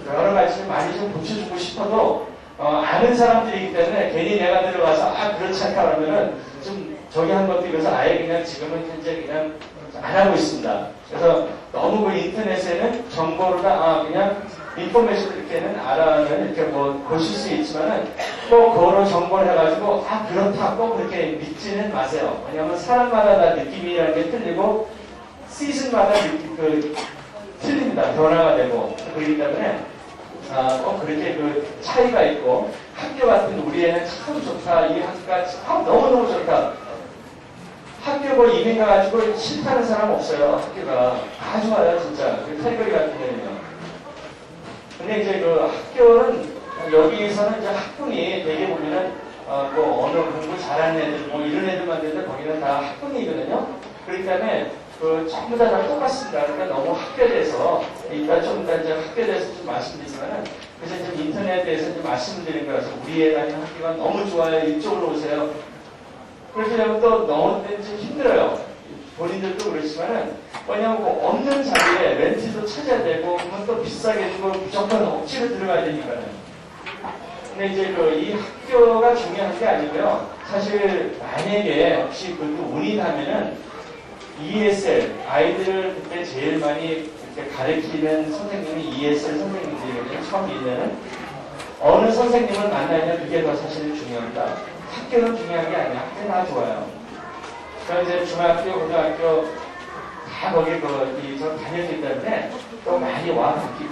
여러 가지를 많이 좀 붙여주고 싶어도, 아는 사람들이기 때문에 괜히 내가 들어가서, 그렇지 않다 그러면은 좀 저기 한 것도 그래서 아예 그냥 지금은 현재 그냥 안 하고 있습니다. 그래서 너무 그 인터넷에는 정보를 그냥 인포메이션 이렇게는 알아는 이렇게 보실 수 있지만은 꼭 그거로 정보를 해가지고, 그렇다. 꼭 그렇게 믿지는 마세요. 왜냐하면 사람마다 다 느낌이라는 게 틀리고, 시즌마다 틀립니다. 변화가 되고. 그렇기 때문에, 꼭 그렇게 차이가 있고, 학교 같은 우리 애는 참 좋다. 이 학교가 참 너무너무 좋다. 학교 이민 가가지고 싫다는 사람 없어요. 학교가. 다 좋아요, 진짜. 카리거리 같은 데는요. 근데 이제 학교는, 여기서는 이제 학군이 되게 보면은, 언어 공부 잘하는 애들, 이런 애들만 되는데 거기는 다 학군이거든요. 그렇기 때문에, 전부 다 똑같습니다. 그러니까 너무 학교에 대해서, 이따 이제 학교에 대해서 좀 말씀드리지만은, 그래서 좀 인터넷에 대해서 좀 말씀드린 거라서, 우리 애 다니는 학교가 너무 좋아요. 이쪽으로 오세요. 그렇게 되면 또 너무 좀 힘들어요. 본인들도 그렇지만은, 왜냐하면 없는 자리에 렌트도 찾아야 되고, 그러면 또 비싸게 주고, 무조건 억지로 들어가야 되니까는. 근데 이제 이 학교가 중요한 게 아니고요. 사실, 만약에 혹시 운이 나면은, ESL, 아이들을 그때 제일 많이 가르치는 선생님이 ESL 선생님들이거든요. 처음 1년은. 어느 선생님을 만나냐, 그게 더 사실 중요합니다. 학교는 중요한 게 아니야. 학교는 다 좋아요. 그럼 이제 중학교, 고등학교 다 거기 저 다녔기 때문에 또 많이 듣기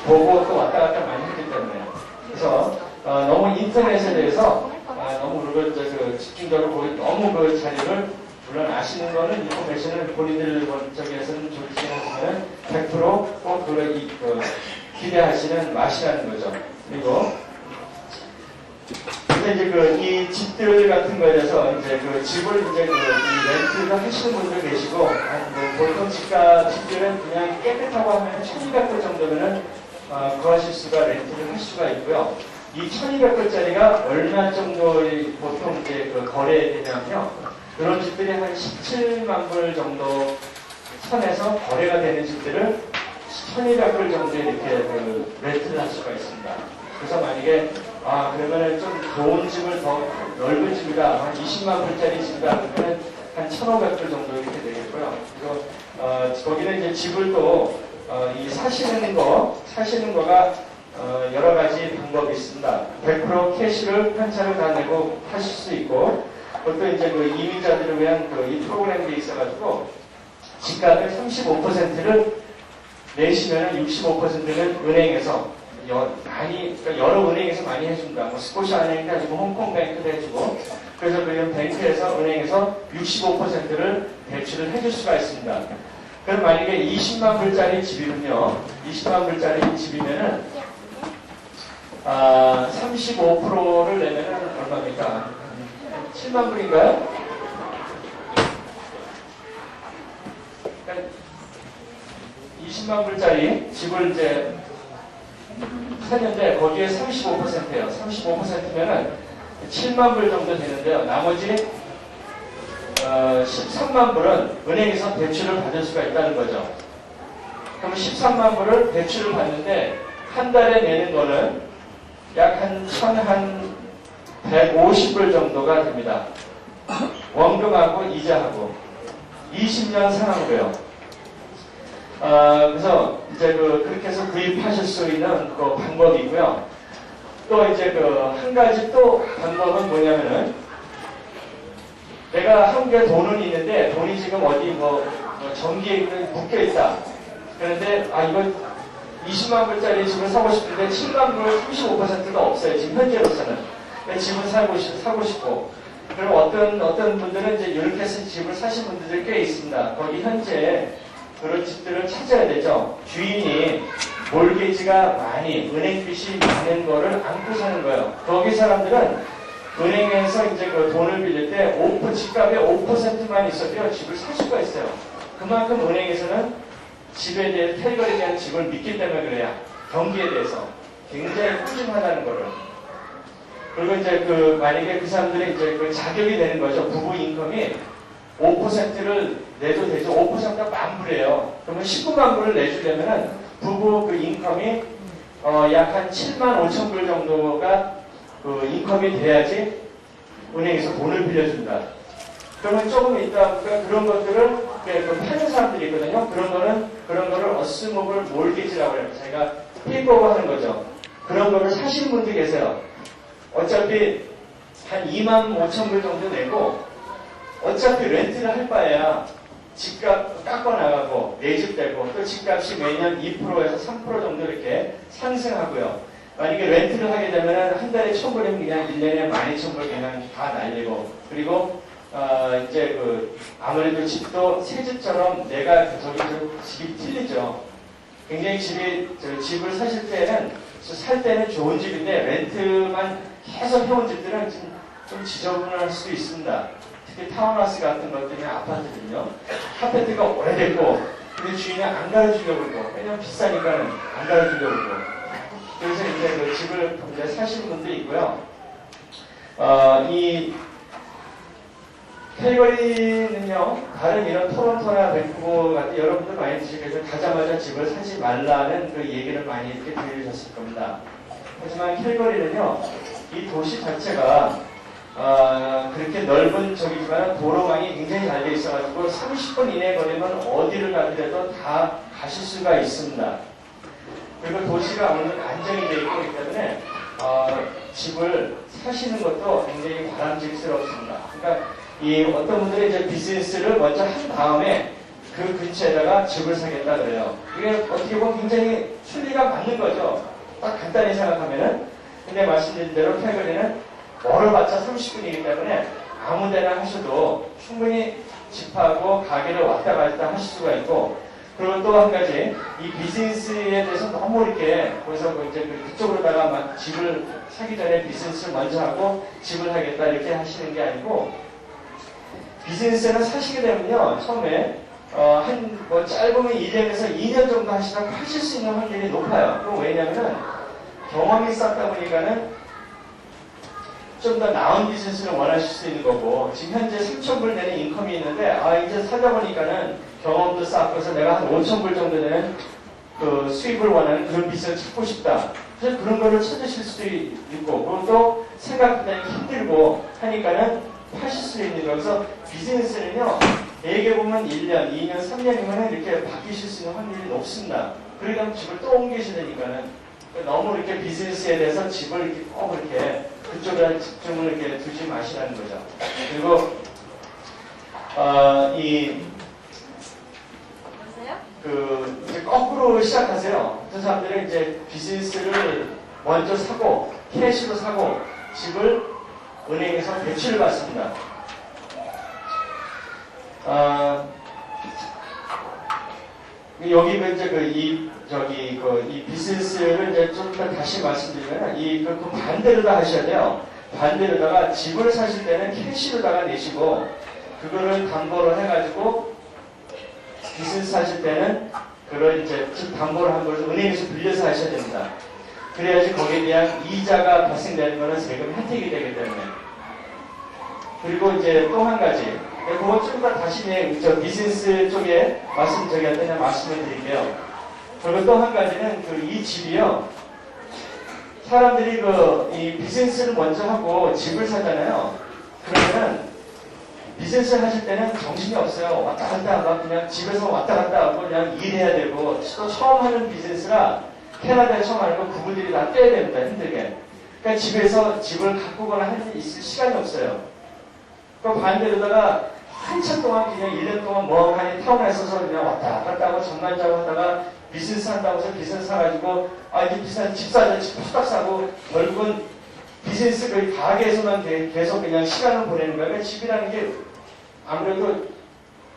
보고 또 왔다 갔다 많이 했기 때문에. 그래서 너무 인터넷에 대해서 너무 집중적으로 너무 자료를 물론 아시는 거는 인포메이션을 본인들 쪽에서는 좋긴 하지만 100% 기대하시는 맛이라는 거죠. 그리고 이제 이 집들 같은 거에 대해서 이제 집을 이제 렌트를 하시는 분들 계시고, 보통 집들은 그냥 깨끗하고 하면 1200불 정도면은, 구하실 수가, 렌트를 할 수가 있고요. 이 1200불짜리가 얼마 정도의 보통 이제 거래되냐면요. 그런 집들이 한 17만 불 정도 선에서 거래가 되는 집들을 1200불 정도 이렇게 렌트를 할 수가 있습니다. 그래서 만약에 그러면은 좀 좋은 집을 더 넓은 집이다, 한 20만 불짜리 집이다, 그러면 한 1,500불 정도 이렇게 되겠고요. 그리고 거기는 이제 집을 또 이 사시는 거가 여러 가지 방법이 있습니다. 100% 캐시를 현찰을 다 내고 하실 수 있고, 그것도 이제 이민자들을 위한 이 프로그램이 있어가지고 집값의 35%를 내시면은 65%는 은행에서 그러니까 여러 은행에서 많이 해줍니다. 스코시아 은행도 해주고, 홍콩뱅크도 해주고, 그래서 그런 뱅크에서, 은행에서 65%를 대출을 해줄 수가 있습니다. 그럼 만약에 20만 불짜리 집이면요, 20만 불짜리 집이면은, 35%를 내면은 얼마입니까? 7만 불인가요? 그러니까 20만 불짜리 집을 이제 샀는데 거기에 35%예요. 35%면은 7만 불 정도 되는데요. 나머지 13만 불은 은행에서 대출을 받을 수가 있다는 거죠. 그럼 13만 불을 대출을 받는데 한 달에 내는 거는 약 한 150불 정도가 됩니다. 원금하고 이자하고 20년 상환으로요. 그래서 이제 그렇게 해서 구입하실 수 있는 그 방법이고요. 또 이제 한 가지 또 방법은 뭐냐면은 내가 한국에 돈은 있는데 돈이 지금 어디 전기에 묶여 있다. 그런데 이거 20만 불짜리 집을 사고 싶은데 7만 불 35%가 없어요. 지금 현재로서는. 집을 사고 싶고. 그럼 어떤 분들은 이제 이렇게 해서 집을 사신 분들이 꽤 있습니다. 거기 현재 그런 집들을 찾아야 되죠. 주인이 몰개지가 많이, 은행빚이 많은 거를 안고 사는 거예요. 거기 사람들은 은행에서 이제 그 돈을 빌릴 때 집값의 5%만 있어도요, 집을 살 수가 있어요. 그만큼 은행에서는 집에 대해, 캘거리에 대한 집을 믿기 때문에 그래요. 경기에 대해서. 굉장히 푸짐하다는 거를. 그리고 이제 만약에 그 사람들이 이제 자격이 되는 거죠. 부부 인컴이 5%를 내도 되죠. 5%가 만 불이에요. 그러면 19만 불을 내주려면은 부부 인컴이 약 한 7만 5천 불 정도가 인컴이 돼야지 은행에서 돈을 빌려준다. 그러면 조금 있다 그런 것들을 파는 사람들이 있거든요. 그런 거를 어스모블 몰기지라고 해요. 제가 페이퍼고 하는 거죠. 그런 거를 사시는 분들이 계세요. 어차피 한 2만 5천 불 정도 내고 어차피 렌트를 할 바에야 집값 깎아나가고 내 집 되고 또 집값이 매년 2%에서 3% 정도 이렇게 상승하고요. 만약에 렌트를 하게 되면 한 달에 1,000불이면 그냥 1년에 12,000불 그냥 다 날리고 그리고 이제 아무래도 집도 새 집처럼 내가 집이 틀리죠. 굉장히 집을 사실 때는 살 때는 좋은 집인데 렌트만 계속 해온 집들은 좀 지저분할 수도 있습니다. 특히 타운하우스 같은 것들이 아파트들은요. 카페트가 오래됐고 근데 주인이 안 갈아주려고 그러고 왜냐면 비싸니까는 안 갈아주려고 그러고 그래서 이제 집을 이제 사시는 분들이 있고요. 이 캘거리는요, 다른 이런 토론토나 밴쿠버 같은 여러분들 많이 드시겠죠. 가자마자 집을 사지 말라는 얘기를 많이 이렇게 들으셨을 겁니다. 하지만 캘거리는요, 이 도시 자체가 그렇게 넓은 쪽이지만 도로망이 굉장히 잘 돼 있어가지고 30분 이내 거리면 어디를 가더라도 다 가실 수가 있습니다. 그리고 도시가 어느 정도 안정이 되어 있기 때문에 집을 사시는 것도 굉장히 바람직스럽습니다. 그러니까 어떤 분들이 이제 비즈니스를 먼저 한 다음에 그 근처에다가 집을 사겠다 그래요. 이게 어떻게 보면 굉장히 순리가 맞는 거죠. 딱 간단히 생각하면은. 근데 말씀드린 대로 캘거리는 멀어봤자 30분이기 때문에 아무 데나 하셔도 충분히 집하고 가게를 왔다 갔다 하실 수가 있고 그리고 또 한 가지 이 비즈니스에 대해서 너무 이렇게 그래서 이제 그쪽으로다가 막 집을 사기 전에 비즈니스를 먼저 하고 집을 하겠다 이렇게 하시는 게 아니고 비즈니스는 사시게 되면요 처음에 짧으면 1년에서 2년 정도 하시다 파실 수 있는 확률이 높아요. 그럼 왜냐면은 경험이 쌓다 보니까는 좀 더 나은 비즈니스를 원하실 수 있는 거고 지금 현재 3,000불 되는 인컴이 있는데 이제 사다 보니까는 경험도 쌓고서 내가 한 5,000불 정도 되는 수입을 원하는 그런 비즈니스를 찾고 싶다. 그래서 그런 거를 찾으실 수도 있고 그리고 또 생각보다 힘들고 하니까는 파실 수 있는 거. 그래서 비즈니스는요 대개 보면 1년, 2년, 3년이면 이렇게 바뀌실 수 있는 확률이 높습니다. 그러니까 집을 또 옮기시려니까는 너무 이렇게 비즈니스에 대해서 집을 이렇게 꼭 이렇게 그쪽에 집중을 이렇게 두지 마시라는 거죠. 그리고 이제 거꾸로 시작하세요. 어떤 사람들은 이제 비즈니스를 먼저 사고 캐시로 사고 집을 은행에서 대출을 받습니다. 여기 이제 이 비즈니스를 이제 좀 더 다시 말씀드리면 그 반대로다 하셔야 돼요. 반대로다가 집을 사실 때는 캐시로다가 내시고 그거를 담보로 해가지고 비즈니스 하실 때는 그걸 이제 집 담보를 한 거를 은행에서 빌려서 하셔야 됩니다. 그래야지 거기에 대한 이자가 발생되는 거는 세금 혜택이 되기 때문에. 그리고 이제 또 한 가지. 그건 좀 더 다시 비즈니스 쪽에 저희한테 그냥 말씀을 드릴게요. 그리고 또 한 가지는 이 집이요. 사람들이 이 비즈니스를 먼저 하고 집을 사잖아요. 그러면은 비즈니스 하실 때는 정신이 없어요. 왔다 갔다 막 그냥 집에서 왔다 갔다 하고 그냥 일해야 되고 또 처음 하는 비즈니스라 캐나다에 처음 하는 거 부부들이 다 떼야 됩니다. 힘들게. 그러니까 집에서 집을 가꾸거나 할 있을 시간이 없어요. 그 반대로다가 한참 동안 그냥 1년 동안 멍하니 타운에 있어서 그냥 왔다 갔다 하고 잠만 자고 하다가 비즈니스 한다고 해서 비즈니스 사가지고 이제 비싼 집 사자 집 후딱 사고 결국은 비즈니스 그 가게에서만 계속 그냥 시간을 보내는 거예요. 그러니까 집이라는 게 아무래도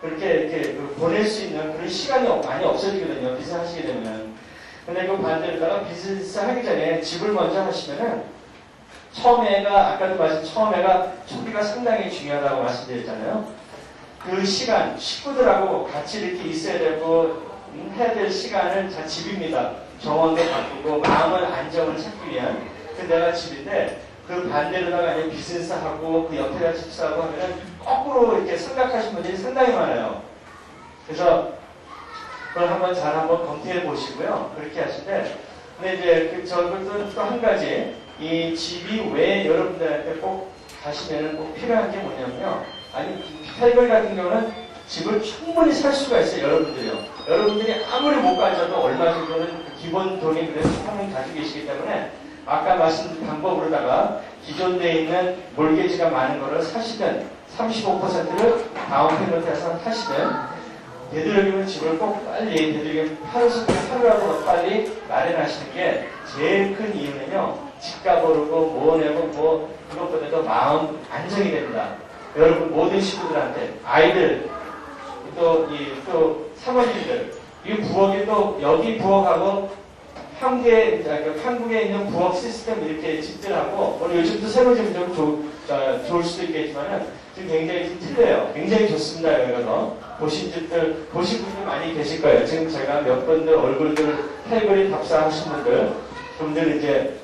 그렇게 이렇게 보낼 수 있는 그런 시간이 많이 없어지거든요. 비즈니스 하시게 되면. 근데 그 반대로다가 비즈니스 하기 전에 집을 먼저 하시면은 처음에가 아까도 처음에가 초기가 상당히 중요하다고 말씀드렸잖아요. 그 시간 식구들하고 같이 이렇게 있어야 되고 해야 될 시간은 다 집입니다. 정원도 바꾸고 마음을 안정을 찾기 위한 그 내가 집인데 그 반대로다가 아니면 비즈니스하고 그 옆에다 집사하고 하면은 거꾸로 이렇게 생각하시는 분들이 상당히 많아요. 그래서 그걸 한번 검토해 보시고요. 그렇게 하시되 근데 이제 저것도 또 한 가지 이 집이 왜 여러분들한테 꼭 가시면은 꼭 필요한 게 뭐냐면요. 아니 탈거리 같은 경우는 집을 충분히 살 수가 있어요. 여러분들이요. 여러분들이 아무리 못 가져도 얼마 정도는 기본 돈이 그래도 조금은 가지고 계시기 때문에 아까 말씀드린 방법으로다가 기존되어 있는 몰개지가 많은 거를 사시든 35%를 다운 페이먼트에서 사시든 되도록이면 집을 꼭 빨리 되도록이면 하루라도 빨리 마련하시는 게 제일 큰 이유는요. 집값 오르고 뭐 내고 뭐 그것보다도 마음 안정이 됩니다. 여러분 모든 식구들한테 아이들 또 사모님들 이 부엌이 또 여기 부엌하고 한국에 있는 부엌 시스템 이렇게 집들하고 오늘 요즘도 새로 지금 좀 좋을 수도 있겠지만은 지금 굉장히 좀 틀려요. 굉장히 좋습니다. 여기서 보신 분들 많이 계실 거예요. 지금 제가 몇 분들 얼굴들 탈거리 답사하신 분들 이제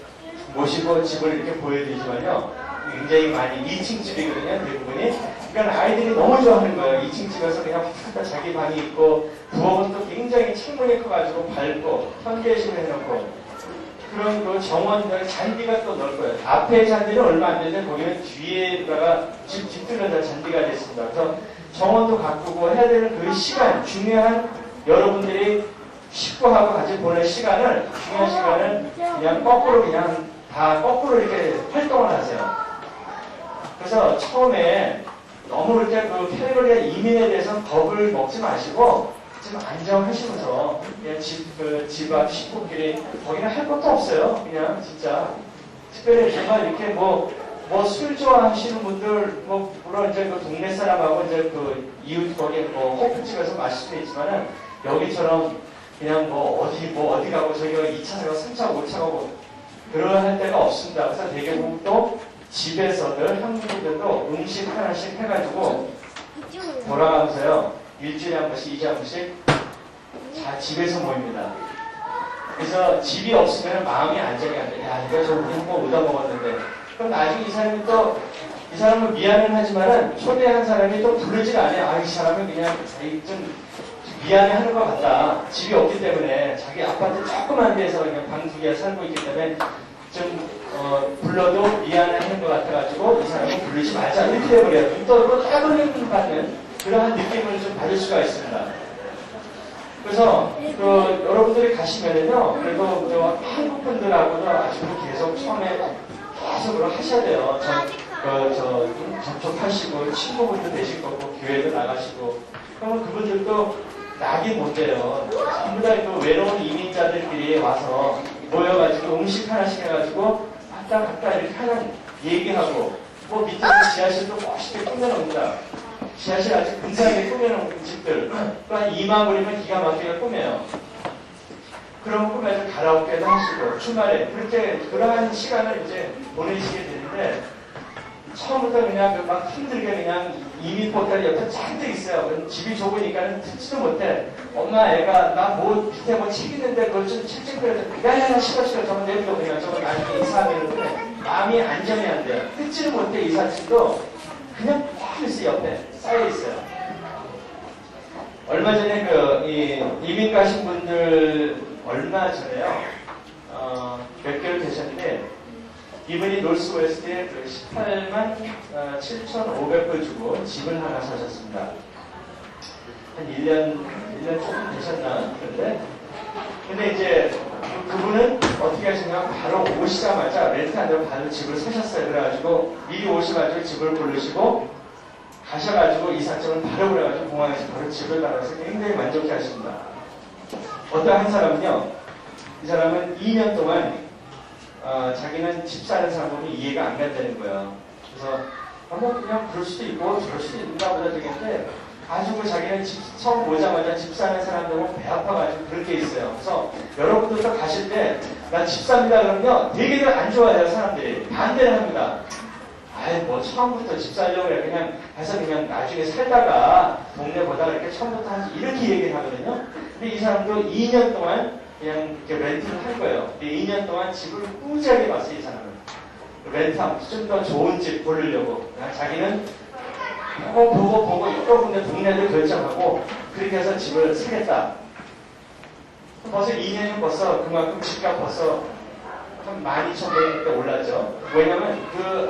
모시고 집을 이렇게 보여드리지만요. 굉장히 많이 2층 집이거든요. 대부분이. 그러니까 아이들이 너무 좋아하는 거예요. 2층 집에서 그냥 확 자기 방이 있고 부엌은 또 굉장히 창문이 커가지고 밝고 현대식으로 해놓고 그런 그 정원들 잔디가 또 넓고요. 앞에 잔디는 얼마 안 되는데 거기는 뒤에다가 집 뚫려서 잔디가 됐습니다. 그래서 정원도 가꾸고 해야 되는 그 시간 중요한 여러분들이 식구하고 같이 보낼 시간을 중요한 시간을 그냥 거꾸로 이렇게 활동을 하세요. 그래서 처음에 너무 이렇게 그 캘리포니아 이민에 대해서 겁을 먹지 마시고 좀 안정하시면서 그냥 집 앞 식구끼리 거기는 할 것도 없어요. 그냥 진짜 특별히 정말 이렇게 뭐 술 좋아하시는 분들 물론 이제 그 동네 사람하고 이제 그 이웃 거기 호프집에서 마실 수도 있지만은 여기처럼 그냥 어디 가고 저기 2차 가고 3차 5차 가고 그럴 데가 없습니다. 그래서 대개도 집에서들 한국인들도 음식 하나씩 해가지고 돌아가면서요. 일주일에 한 번씩, 2주에 한 번씩 다 집에서 모입니다. 그래서 집이 없으면 마음이 안정이 안 돼. 야, 이거 좀 우리 얻어먹었는데. 그럼 나중에 이 사람은 미안은 하지만은 초대한 사람이 또 부르질 않아요. 이 사람은 그냥 좀 미안해 하는 것 같다. 집이 없기 때문에 자기 아파트 조그만 데서 그냥 방 2개 살고 있기 때문에 좀 불러도 미안해하는 것 같아가지고 이 사람은 부르지 말자 이렇게 해버려요. 눈떠로 따돌림 받는 그러한 느낌을 좀 받을 수가 있습니다. 그래서 여러분들이 가시면은요, 그래도 한국 분들하고도 아직도 계속 처음에 계속 하셔야 돼요. 접촉하시고 친구분도 되실 거고 교회도 나가시고 그러면 그분들도 낙이 못 돼요. 전부 다 외로운 이민자들끼리 와서 모여가지고 음식 하나씩 해가지고 왔다 갔다 이렇게 하는 얘기하고 밑에서 지하실도 멋있게 꾸며놓습니다. 지하실 아주 근사하게 꾸며놓은 집들 한 2만 불이면 기가 막히게 꾸며요. 그런 꾸며서 가라오케도 하시고 주말에 그렇게 그러한 시간을 이제 보내시게 되는데 처음부터 그냥 막 힘들게 그냥 이민 포탈이 옆에 잔뜩 있어요. 집이 좁으니까는 듣지도 못해. 엄마 애가 나 밑에 책 있는데 그걸 좀 책찍거려서 야야야 싫어 저건 내비도 그냥 저건 나중에 이사하면 마음이 안정이 안 돼요. 듣지도 못해 이사집도 그냥 딱 있어요. 옆에 쌓여 있어요. 얼마 전에 이민 가신 분들 얼마 전에요. 몇 개월 되셨는데 이분이 노스웨스트에 18만 7,500불 주고 집을 하나 사셨습니다. 한 1년 조금 되셨나? 근데 이제 그분은 어떻게 하시냐면 바로 오시자마자 렌트 안 되고 바로 집을 사셨어요. 그래가지고 미리 오셔가지고 집을 고르시고 가셔가지고 이삿짐을 바로 그래가지고 공항에서 바로 집을 받아서 굉장히 만족해 하십니다. 어떤 한 사람은요, 이 사람은 2년 동안 자기는 집 사는 사람 보면 이해가 안 간다는 거예요. 그래서 뭐 그냥 그럴 수도 있고 저럴 수도 있는가 보다 되겠는데 아주 자기는 집 처음 오자마자 집 사는 사람들 보면 배 아파가지고 그렇게 있어요. 그래서 여러분들도 가실 때 나 집 삽니다 그러면요 되게들 안 좋아해요. 사람들이 반대를 합니다. 아이 뭐 처음부터 집 살려고 그래 그냥 가서 그냥 나중에 살다가 동네 보다가 이렇게 처음부터 하지 이렇게 얘기를 하거든요. 근데 이 사람도 2년 동안 그냥 이렇게 렌트를 할 거예요. 근데 2년 동안 집을 꾸지하게 봤어요. 이 사람은 렌트하면 좀 더 좋은 집 고르려고 자기는 보고 여러 군데 동네를 결정하고 그렇게 해서 집을 사겠다. 벌써 2년이 벌써 그만큼 집값 벌써 한 12,000불에 올랐죠. 왜냐면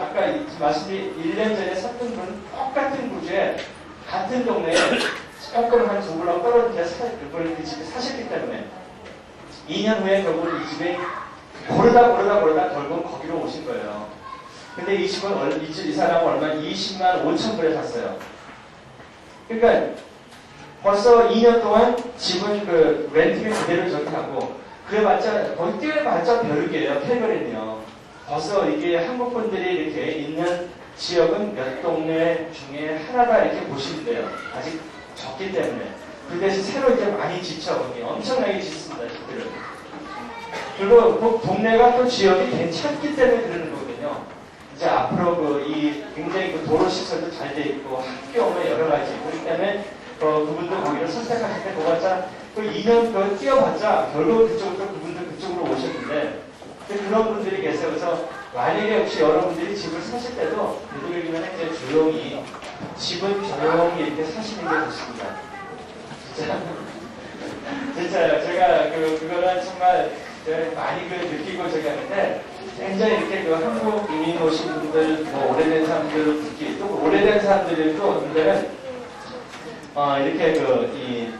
아까 말씀드린 1년 전에 샀던 분은 똑같은 구조에 같은 동네에 조금 한 2블럭 떨어진 데서 그 집을 사셨기 때문에 2년 후에 결국은 이 집에 고르다 결국은 거기로 오신 거예요. 근데 이 집은 이 사람은 얼마 20만 5천 불에 샀어요. 그러니까 벌써 2년 동안 집은 렌트를 그대로 저렇게 하고 그래봤자 거기 뛰어봤자 별개예요. 캘거리는요. 벌써 이게 한국 분들이 이렇게 있는 지역은 몇 동네 중에 하나다 이렇게 보시면 돼요. 아직 적기 때문에. 그 대신 새로 이제 많이 지쳐 거기 엄청나게 짓습니다. 집들을. 그리고 그 동네가 또 지역이 괜찮기 때문에 그러는 거거든요. 이제 앞으로 굉장히 도로 시설도 잘 돼 있고 학교 뭐 여러 가지 그렇기 때문에 그분들 거기를 선택하실 때 그봤자 2년 뛰어봤자 결국 그분들 그쪽으로 오셨는데 그런 분들이 계세요. 그래서 만약에 혹시 여러분들이 집을 사실 때도 되도록이면 이제 조용히 집은 조용히 이렇게 사시는 게 좋습니다. 진짜요. 제가 그거는 정말 많이 느끼고 저기 하는데 굉장히 이렇게 한국 이민 오신 분들, 뭐 오래된 사람들 특히 또 오래된 사람들이 또 분들은 이렇게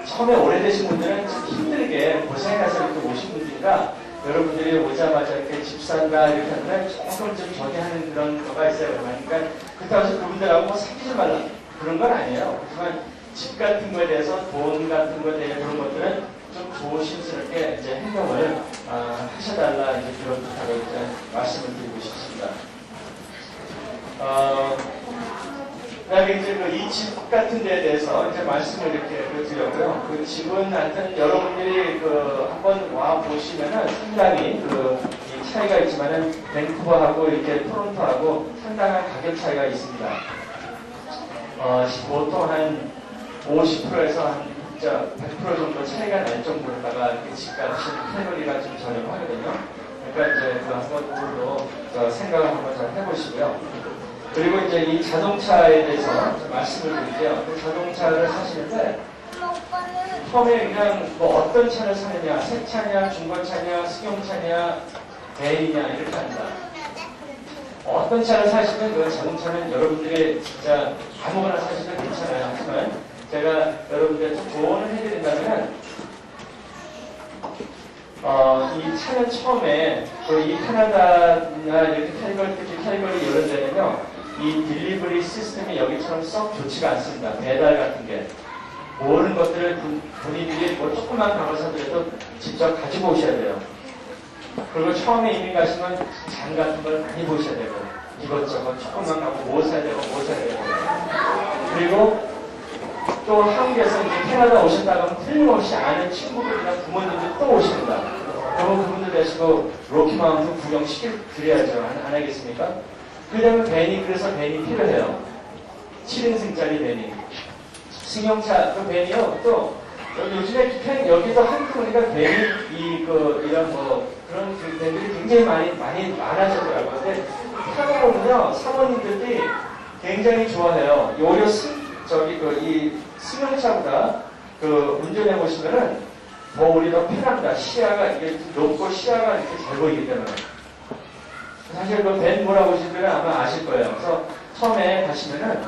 처음에 오래되신 분들은 좀 힘들게 고생해서 이렇게 오신 분들이라 여러분들이 오자마자 이렇게 집 산다 이렇게 하면 조금 좀 저기 하는 그런 거가 있어요. 그러니까 그렇다고 해서 그분들하고 뭐 사귀지 말라 그런 건 아니에요. 하지만 집 같은 거에 대해서 돈 같은 거에 대해 그런 것들은 좀 조심스럽게 이제 행동을 하셔달라 이제 그런 부탁을 이제 말씀을 드리고 싶습니다. 그다음에 이제 이 집 같은 데에 대해서 이제 말씀을 이렇게 드렸고요. 그 집은 하여튼 여러분들이 한번 와 보시면은 상당히 이 차이가 있지만은 밴쿠버하고 이렇게 토론토하고 상당한 가격 차이가 있습니다. 보통 한 50%에서 한 100% 정도 차이가 날 정도로다가 이렇게 집값이 캘거리가 좀 저렴하거든요. 그러니까 이제 한번 생각을 한번 잘 해보시고요. 그리고 이제 이 자동차에 대해서 말씀을 드릴게요. 그 자동차를 사시는데 처음에 그냥 뭐 어떤 차를 사느냐, 새 차냐, 중고차냐, 승용차냐, 대리냐 이렇게 합니다. 어떤 차를 사시면 그 자동차는 여러분들이 진짜 아무거나 사시면 괜찮아요. 하지만 제가 여러분들께 좀 조언을 해드린다면 이 차는 처음에 이 캐나다나 이렇게 특히 캘거리 이런 데는요 이 딜리버리 시스템이 여기처럼 썩 좋지가 않습니다. 배달 같은 게 모르는 것들을 본인들이 뭐 조금만 가봐서더라도 직접 가지고 오셔야 돼요. 그리고 처음에 이민 가시면 장 같은 걸 많이 보셔야 되고 이것저것 조금만 가고 뭐 사야 되고 그리고 또 한국에서 이제 캐나다 오셨다가 하면 틀림없이 아는 친구들이나 부모님들 또 오십니다. 그러면 그분들 되시고 로키마운틴 구경시켜드려야죠. 안 하겠습니까? 그러면 그래서 밴이 필요해요. 7인승짜리 밴이. 승용차, 밴이요. 또, 요즘에 여기서 한국 오니까 밴이, 이런 그런 밴들이 굉장히 많이 많아졌더라고요. 근데 타고 보면요, 사모님들이 굉장히 좋아해요. 오히려 이 승용차보다 운전해 보시면은 우리 더 편합니다. 시야가 이게 높고 시야가 이렇게 잘 보이기 때문에. 사실 그 벤 몰아보신 분은 아마 아실 거예요. 그래서 처음에 가시면은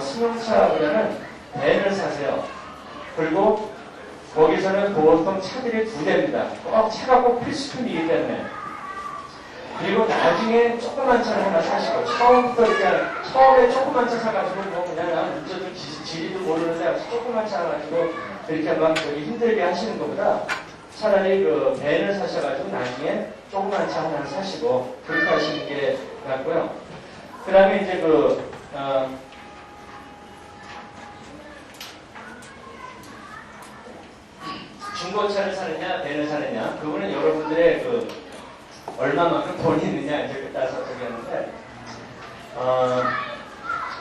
승용차보다는 벤을 사세요. 그리고 거기서는 보통 차들이 두 대입니다. 차가 꼭 필수품이기 때문에. 그리고 나중에 조그만 차를 하나 사시고, 처음부터 그냥, 처음에 조그만 차 사가지고, 뭐 그냥 운전도 지리도 모르는데, 조그만 차 가지고, 이렇게 막 힘들게 하시는 것보다, 차라리 그 밴을 사셔가지고, 나중에 조그만 차 하나 사시고, 그렇게 하시는 게 낫고요. 그 다음에 이제 중고차를 사느냐, 밴을 사느냐, 그거는 여러분들의 얼마만큼 돈이 있느냐, 이제 따라서 저기 하는데,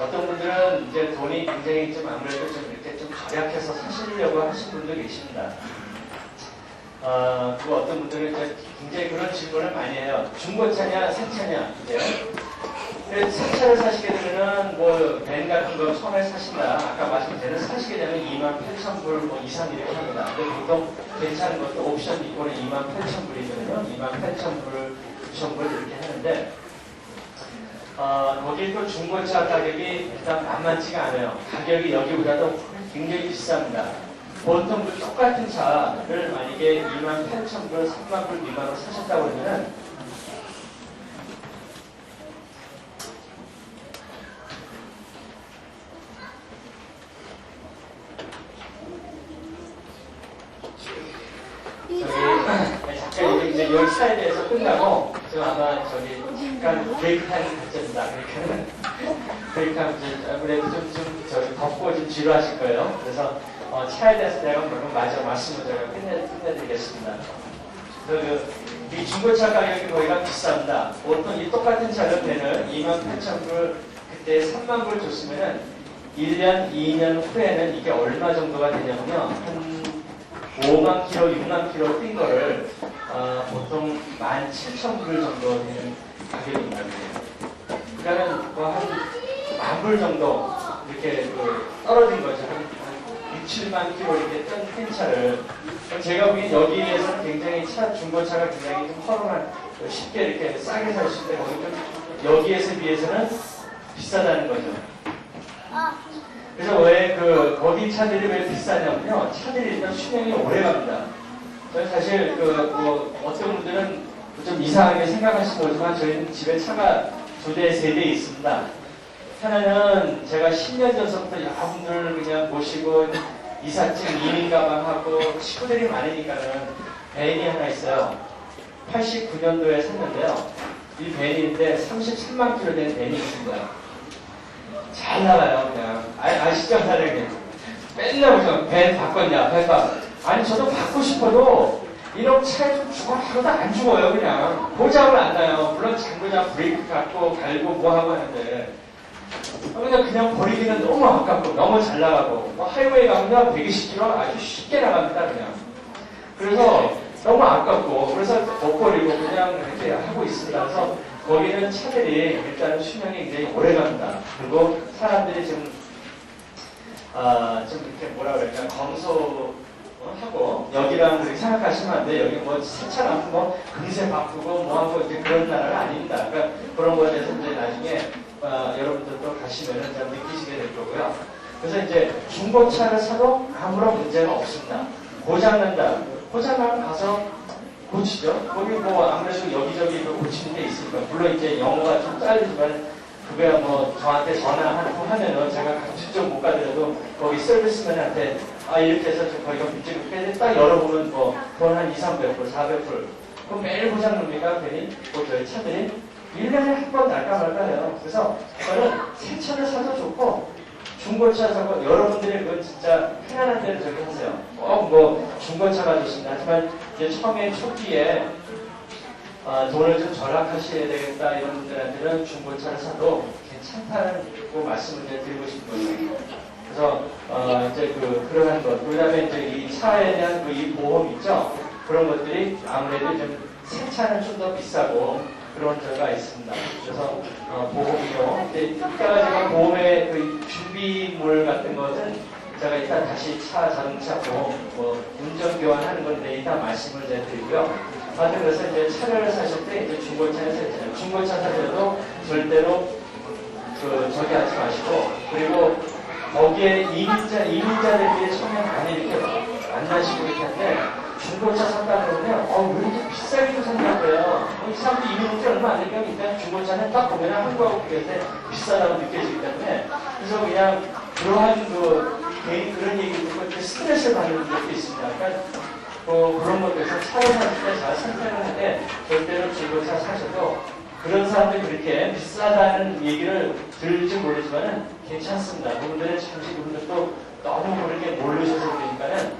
어떤 분들은 이제 돈이 굉장히 좀 아무래도 좀 이렇게 좀 절약해서 사시려고 하시는 분도 계십니다. 그 어떤 분들은 이제 굉장히 그런 질문을 많이 해요. 중고차냐, 새 차냐, 이제요. 새 차를 사시게 되면은 밴 같은 거 처음에 사신다. 아까 말씀드린 사시게 되면 28,000불 뭐 이상 이렇게 합니다. 근데 보통 괜찮은 것도 옵션 이거는 28,000불이거든요. 28,000불, 9,000불 이렇게 하는데, 거기 또 중고차 가격이 일단 만만치가 않아요. 가격이 여기보다도 굉장히 비쌉니다. 보통 그 똑같은 차를 만약에 28,000불, 30,000불 미만으로 사셨다고 그러면은, 잠깐 이제 여기 차에 대해서 끝나고, 아마 잠깐 브레이크 타임 갖습니다. 그러니까는, 브레이크 타임 아무래도 좀 덥고 좀 지루하실 거예요. 그래서, 차에 대해서 내가 마저 말씀을 제가 끝내드리겠습니다. 이 중고차 가격이 거기가 비쌉니다. 보통 이 똑같은 차를 배는 28,000불, 그때 30,000불 줬으면은 1년, 2년 후에는 이게 얼마 정도가 되냐면요. 한 5만 킬로, 6만 킬로 뛴 거를 보통 17,000불 정도 되는 가격입니다. 그러니까는 한 10,000불 정도 이렇게 떨어진 거죠. 한 6, 7만 킬로 이렇게 뛴 차를. 제가 보기엔 여기에서는 굉장히 중고차가 굉장히 좀 허름한, 쉽게 이렇게 싸게 살 수 있는데, 여기에서 비해서는 비싸다는 거죠. 그래서 왜 거기 차들이 왜 비싸냐면요. 차들이 일단 수명이 오래 갑니다. 저는 사실 어떤 분들은 좀 이상하게 생각하시는 거지만 저희는 집에 차가 2대, 3대 있습니다. 하나는 제가 10년 전서부터 여러분들 그냥 모시고 이삿짐, 이민 가방하고 식구들이 많으니까는 밴이 하나 있어요. 89년도에 샀는데요. 이 밴인데 33만 킬로 된 밴이 있습니다. 잘 나가요, 그냥. 아시죠, 사장님? 맨날 보죠. 밴 바꿨냐, 밴 바꿨냐. 아니, 저도 받고 싶어도, 이런 차에 좀 죽어라고도 안 죽어요, 그냥. 고장을 안 나요. 물론 장고장 브레이크 갖고, 갈고 뭐 하고 하는데. 그냥 버리기는 너무 아깝고, 너무 잘 나가고, 하이웨이 가면 120km 아주 쉽게 나갑니다, 그냥. 그래서 너무 아깝고, 그래서 못 버리고 그냥 이렇게 하고 있습니다. 그래서 거기는 차들이 일단은 수명이 굉장히 오래 갑니다. 그리고 사람들이 좀 이렇게 뭐라 그럴까, 검소하고, 여기랑 그렇게 생각하시면 안 돼요. 여기 세차랑 금세 바꾸고 뭐하고 이제 그런 나라가 아닙니다. 그러니까 그런 거에 대해서 이제 나중에, 여러분들도 가시면은 좀 느끼시게 될 거고요. 그래서 이제 중고차를 사도 아무런 문제가 없습니다. 고장난다. 고장나면 가서 고치죠. 거기 아무래도 여기저기 고치는 데 있으니까. 물론 이제 영어가 좀 짧지만, 그거야 저한테 전화 한 통 하면은 제가 직접 못 가더라도 거기 서비스맨한테 이렇게 해서 좀 거기가 빈집을 딱 열어보면 돈 한 2, 300불, 400불. 그럼 매일 고장납니까? 괜히 저희 차들이 1년에 한 번 날까 말까 해요. 그래서 저는 새 차를 사도 좋고, 중고차 사고, 여러분들이 진짜 편안한 데를 저기 하세요. 중고차가 좋습니다. 하지만 이제 처음에 초기에 돈을 좀 절약하셔야 되겠다 이런 분들한테는 중고차를 사도 괜찮다는 말씀을 드리고 싶은 거예요. 그래서 이제 그러한 것, 그 다음에 이제 이 차에 대한 이 보험 있죠. 그런 것들이 아무래도 좀 새 차는 좀 더 비싸고 그런 저가 있습니다. 그래서 보험료, 이따가 제가 보험의 준비물 같은 것은 제가 이따 다시 자동차 보험 운전 교환하는 건데 이따 말씀을 드리고요. 다들 그래서 이제 차를 사실 때 이제 중고차를 샀잖아요. 중고차 사셔도 절대로 저기 하지 마시고, 그리고 거기에 이민자들끼리 처음에 많이 이렇게 만나시고 이렇게 하는데, 중고차 산다 그러면, 왜 이렇게 비싸게 산다고 그래요? 이 사람도 이민 온 지 얼마 안 되니까 일단 중고차는 딱 보면 한국하고 비교할 때 비싸다고 느껴지기 때문에, 그래서 그냥 그러한 개인 그런 얘기 듣고 이렇게 스트레스를 받는 것도 있습니다. 그러니까 그런 것들에서 차를 살 때 잘 선택을 하되, 절대로 중고차 사셔도 그런 사람들이 그렇게 비싸다는 얘기를 들을지 모르지만은 괜찮습니다. 그분들은 잠시 그분들도 너무 그렇게 모르셔서 그러니까는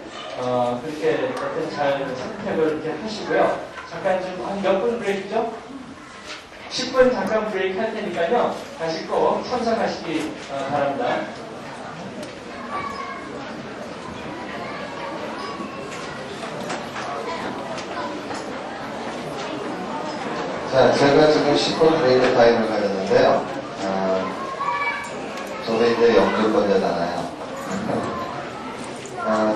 그렇게 잘 선택을 이렇게 하시고요. 잠깐 좀 한 몇 분 브레이크죠? 10분 잠깐 브레이크 할 테니까요. 다시 꼭 참석하시기 바랍니다. 자, 제가 지금 10분 브레이크 타임을 가졌는데요. 저도 이제 영주권자잖아요.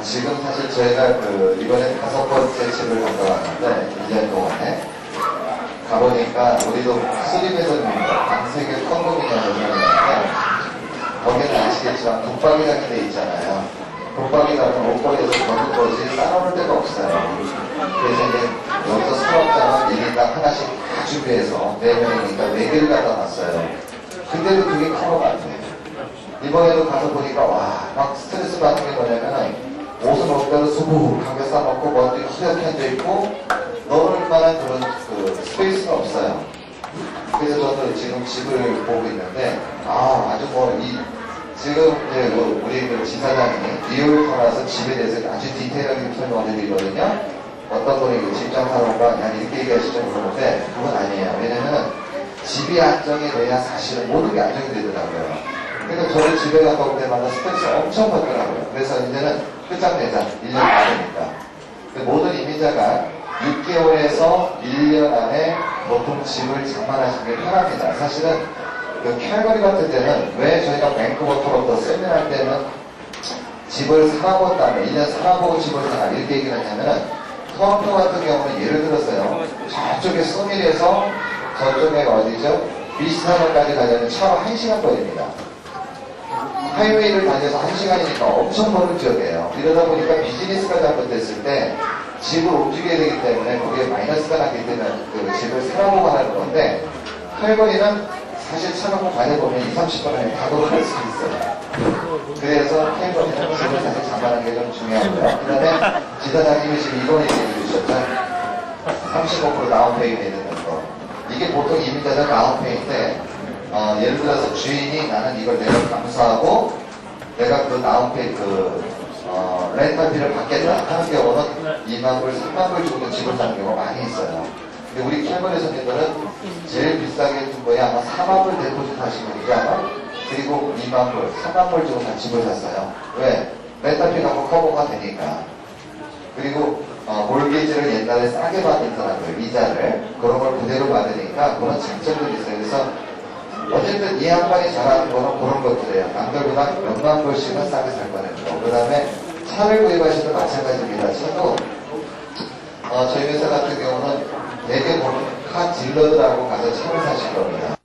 지금 사실 저희가 이번에 5번째 집을 갔다 왔는데, 1년 동안에. 가보니까 우리도 수리배송입니다. 밤새게 컴공이냐고 그러는데, 거기는 아시겠지만 북박이라는 데 있잖아요. 북박이 가면 옷걸이에서 벗은 것이 싸놓을 데가 없어요. 그래서 이제 여기서 수업장은 1인당 하나씩 다 준비해서 4명이니까 4개를 갖다 놨어요. 근데도 그게 커버가 안 돼요. 이번에도 가서 보니까 막 스트레스 받는 게 뭐냐면은 옷은 옷대로 수북하게 싸놓고 먼지 허옇게 앉아있고 넣을 만한 그런 스페이스가 없어요. 그래서 저도 지금 집을 보고 있는데 아주 지금 이제 우리 지사장이 리얼 터라서 집에 대해서 아주 디테일하게 설명을 해드리거든요. 어떤 분이 집장사로가 그냥 이렇게 얘기하시죠 그러는데 그건 아니에요. 왜냐면 집이 안정이 돼야 사실은 모든 게 안정이 되더라고요. 그러니까 저희 집에 갔다 올 때마다 스트레스 엄청 받더라고요. 그래서 이제는 끝장내자. 1년 안되니까. 모든 이민자가 6개월에서 1년 안에 보통 집을 장만하시는 게 편합니다. 사실은 캘거리 같은 데는 왜 저희가 밴쿠버 토론토 세미나할 때는 집을 살아본 다음에 1년 살아보고 집을 사라 이렇게 얘기를 하냐면은 토론토 같은 경우는 예를 들어서요. 저쪽에 소밀에서 저쪽에 어디죠? 미시사가까지 가려면 차로 1시간 걸립니다. 하이웨이를 다녀서 1시간이니까 엄청 멀은 지역이에요. 이러다 보니까 비즈니스가 잘못됐을 때 집을 움직여야 되기 때문에 거기에 마이너스가 나기 때문에 집을 살아보고 하는 건데 캘거리는 사실 차 놓고 가려보면 20-30분 안에 다 돌아갈 수 있어요. 그래서 캘거리는 집을 사실 장만하는 게 좀 중요하고요. 그 다음에 지사장님이 지금 이번 얘기해 주셨죠. 35% 다운페이 내는 거. 이게 보통 이민자들 다운페이인데 예를 들어서 주인이 나는 이걸 내가 감수하고 내가 그 다운페이 렌탈비를 받겠다 하는 경우는 2만 불, 3만 불 정도 집을 사는 경우가 많이 있어요. 근데 우리 캘거리 손님들은 제일 비싸게 준 거에 아마 4만 불 데포짓 하신 거죠 아마? 그리고 2만 불, 3만 불 정도 다 집을 샀어요. 왜? 렌탈비 갖고 커버가 되니까. 그리고 몰게지를 옛날에 싸게 받았더라고요. 이자를. 그런 걸 그대로 받으니까 그런 장점들이 있어요. 그래서 어쨌든 이 양반이 잘하는 거는 그런 것들이에요. 남들보다 몇만 불씩은 싸게 살 거는 거. 그 다음에 차를 구입하시도 마찬가지입니다. 저도 저희 회사 같은 경우는 되게 보면 카 딜러들하고 가서 차를 사실 겁니다.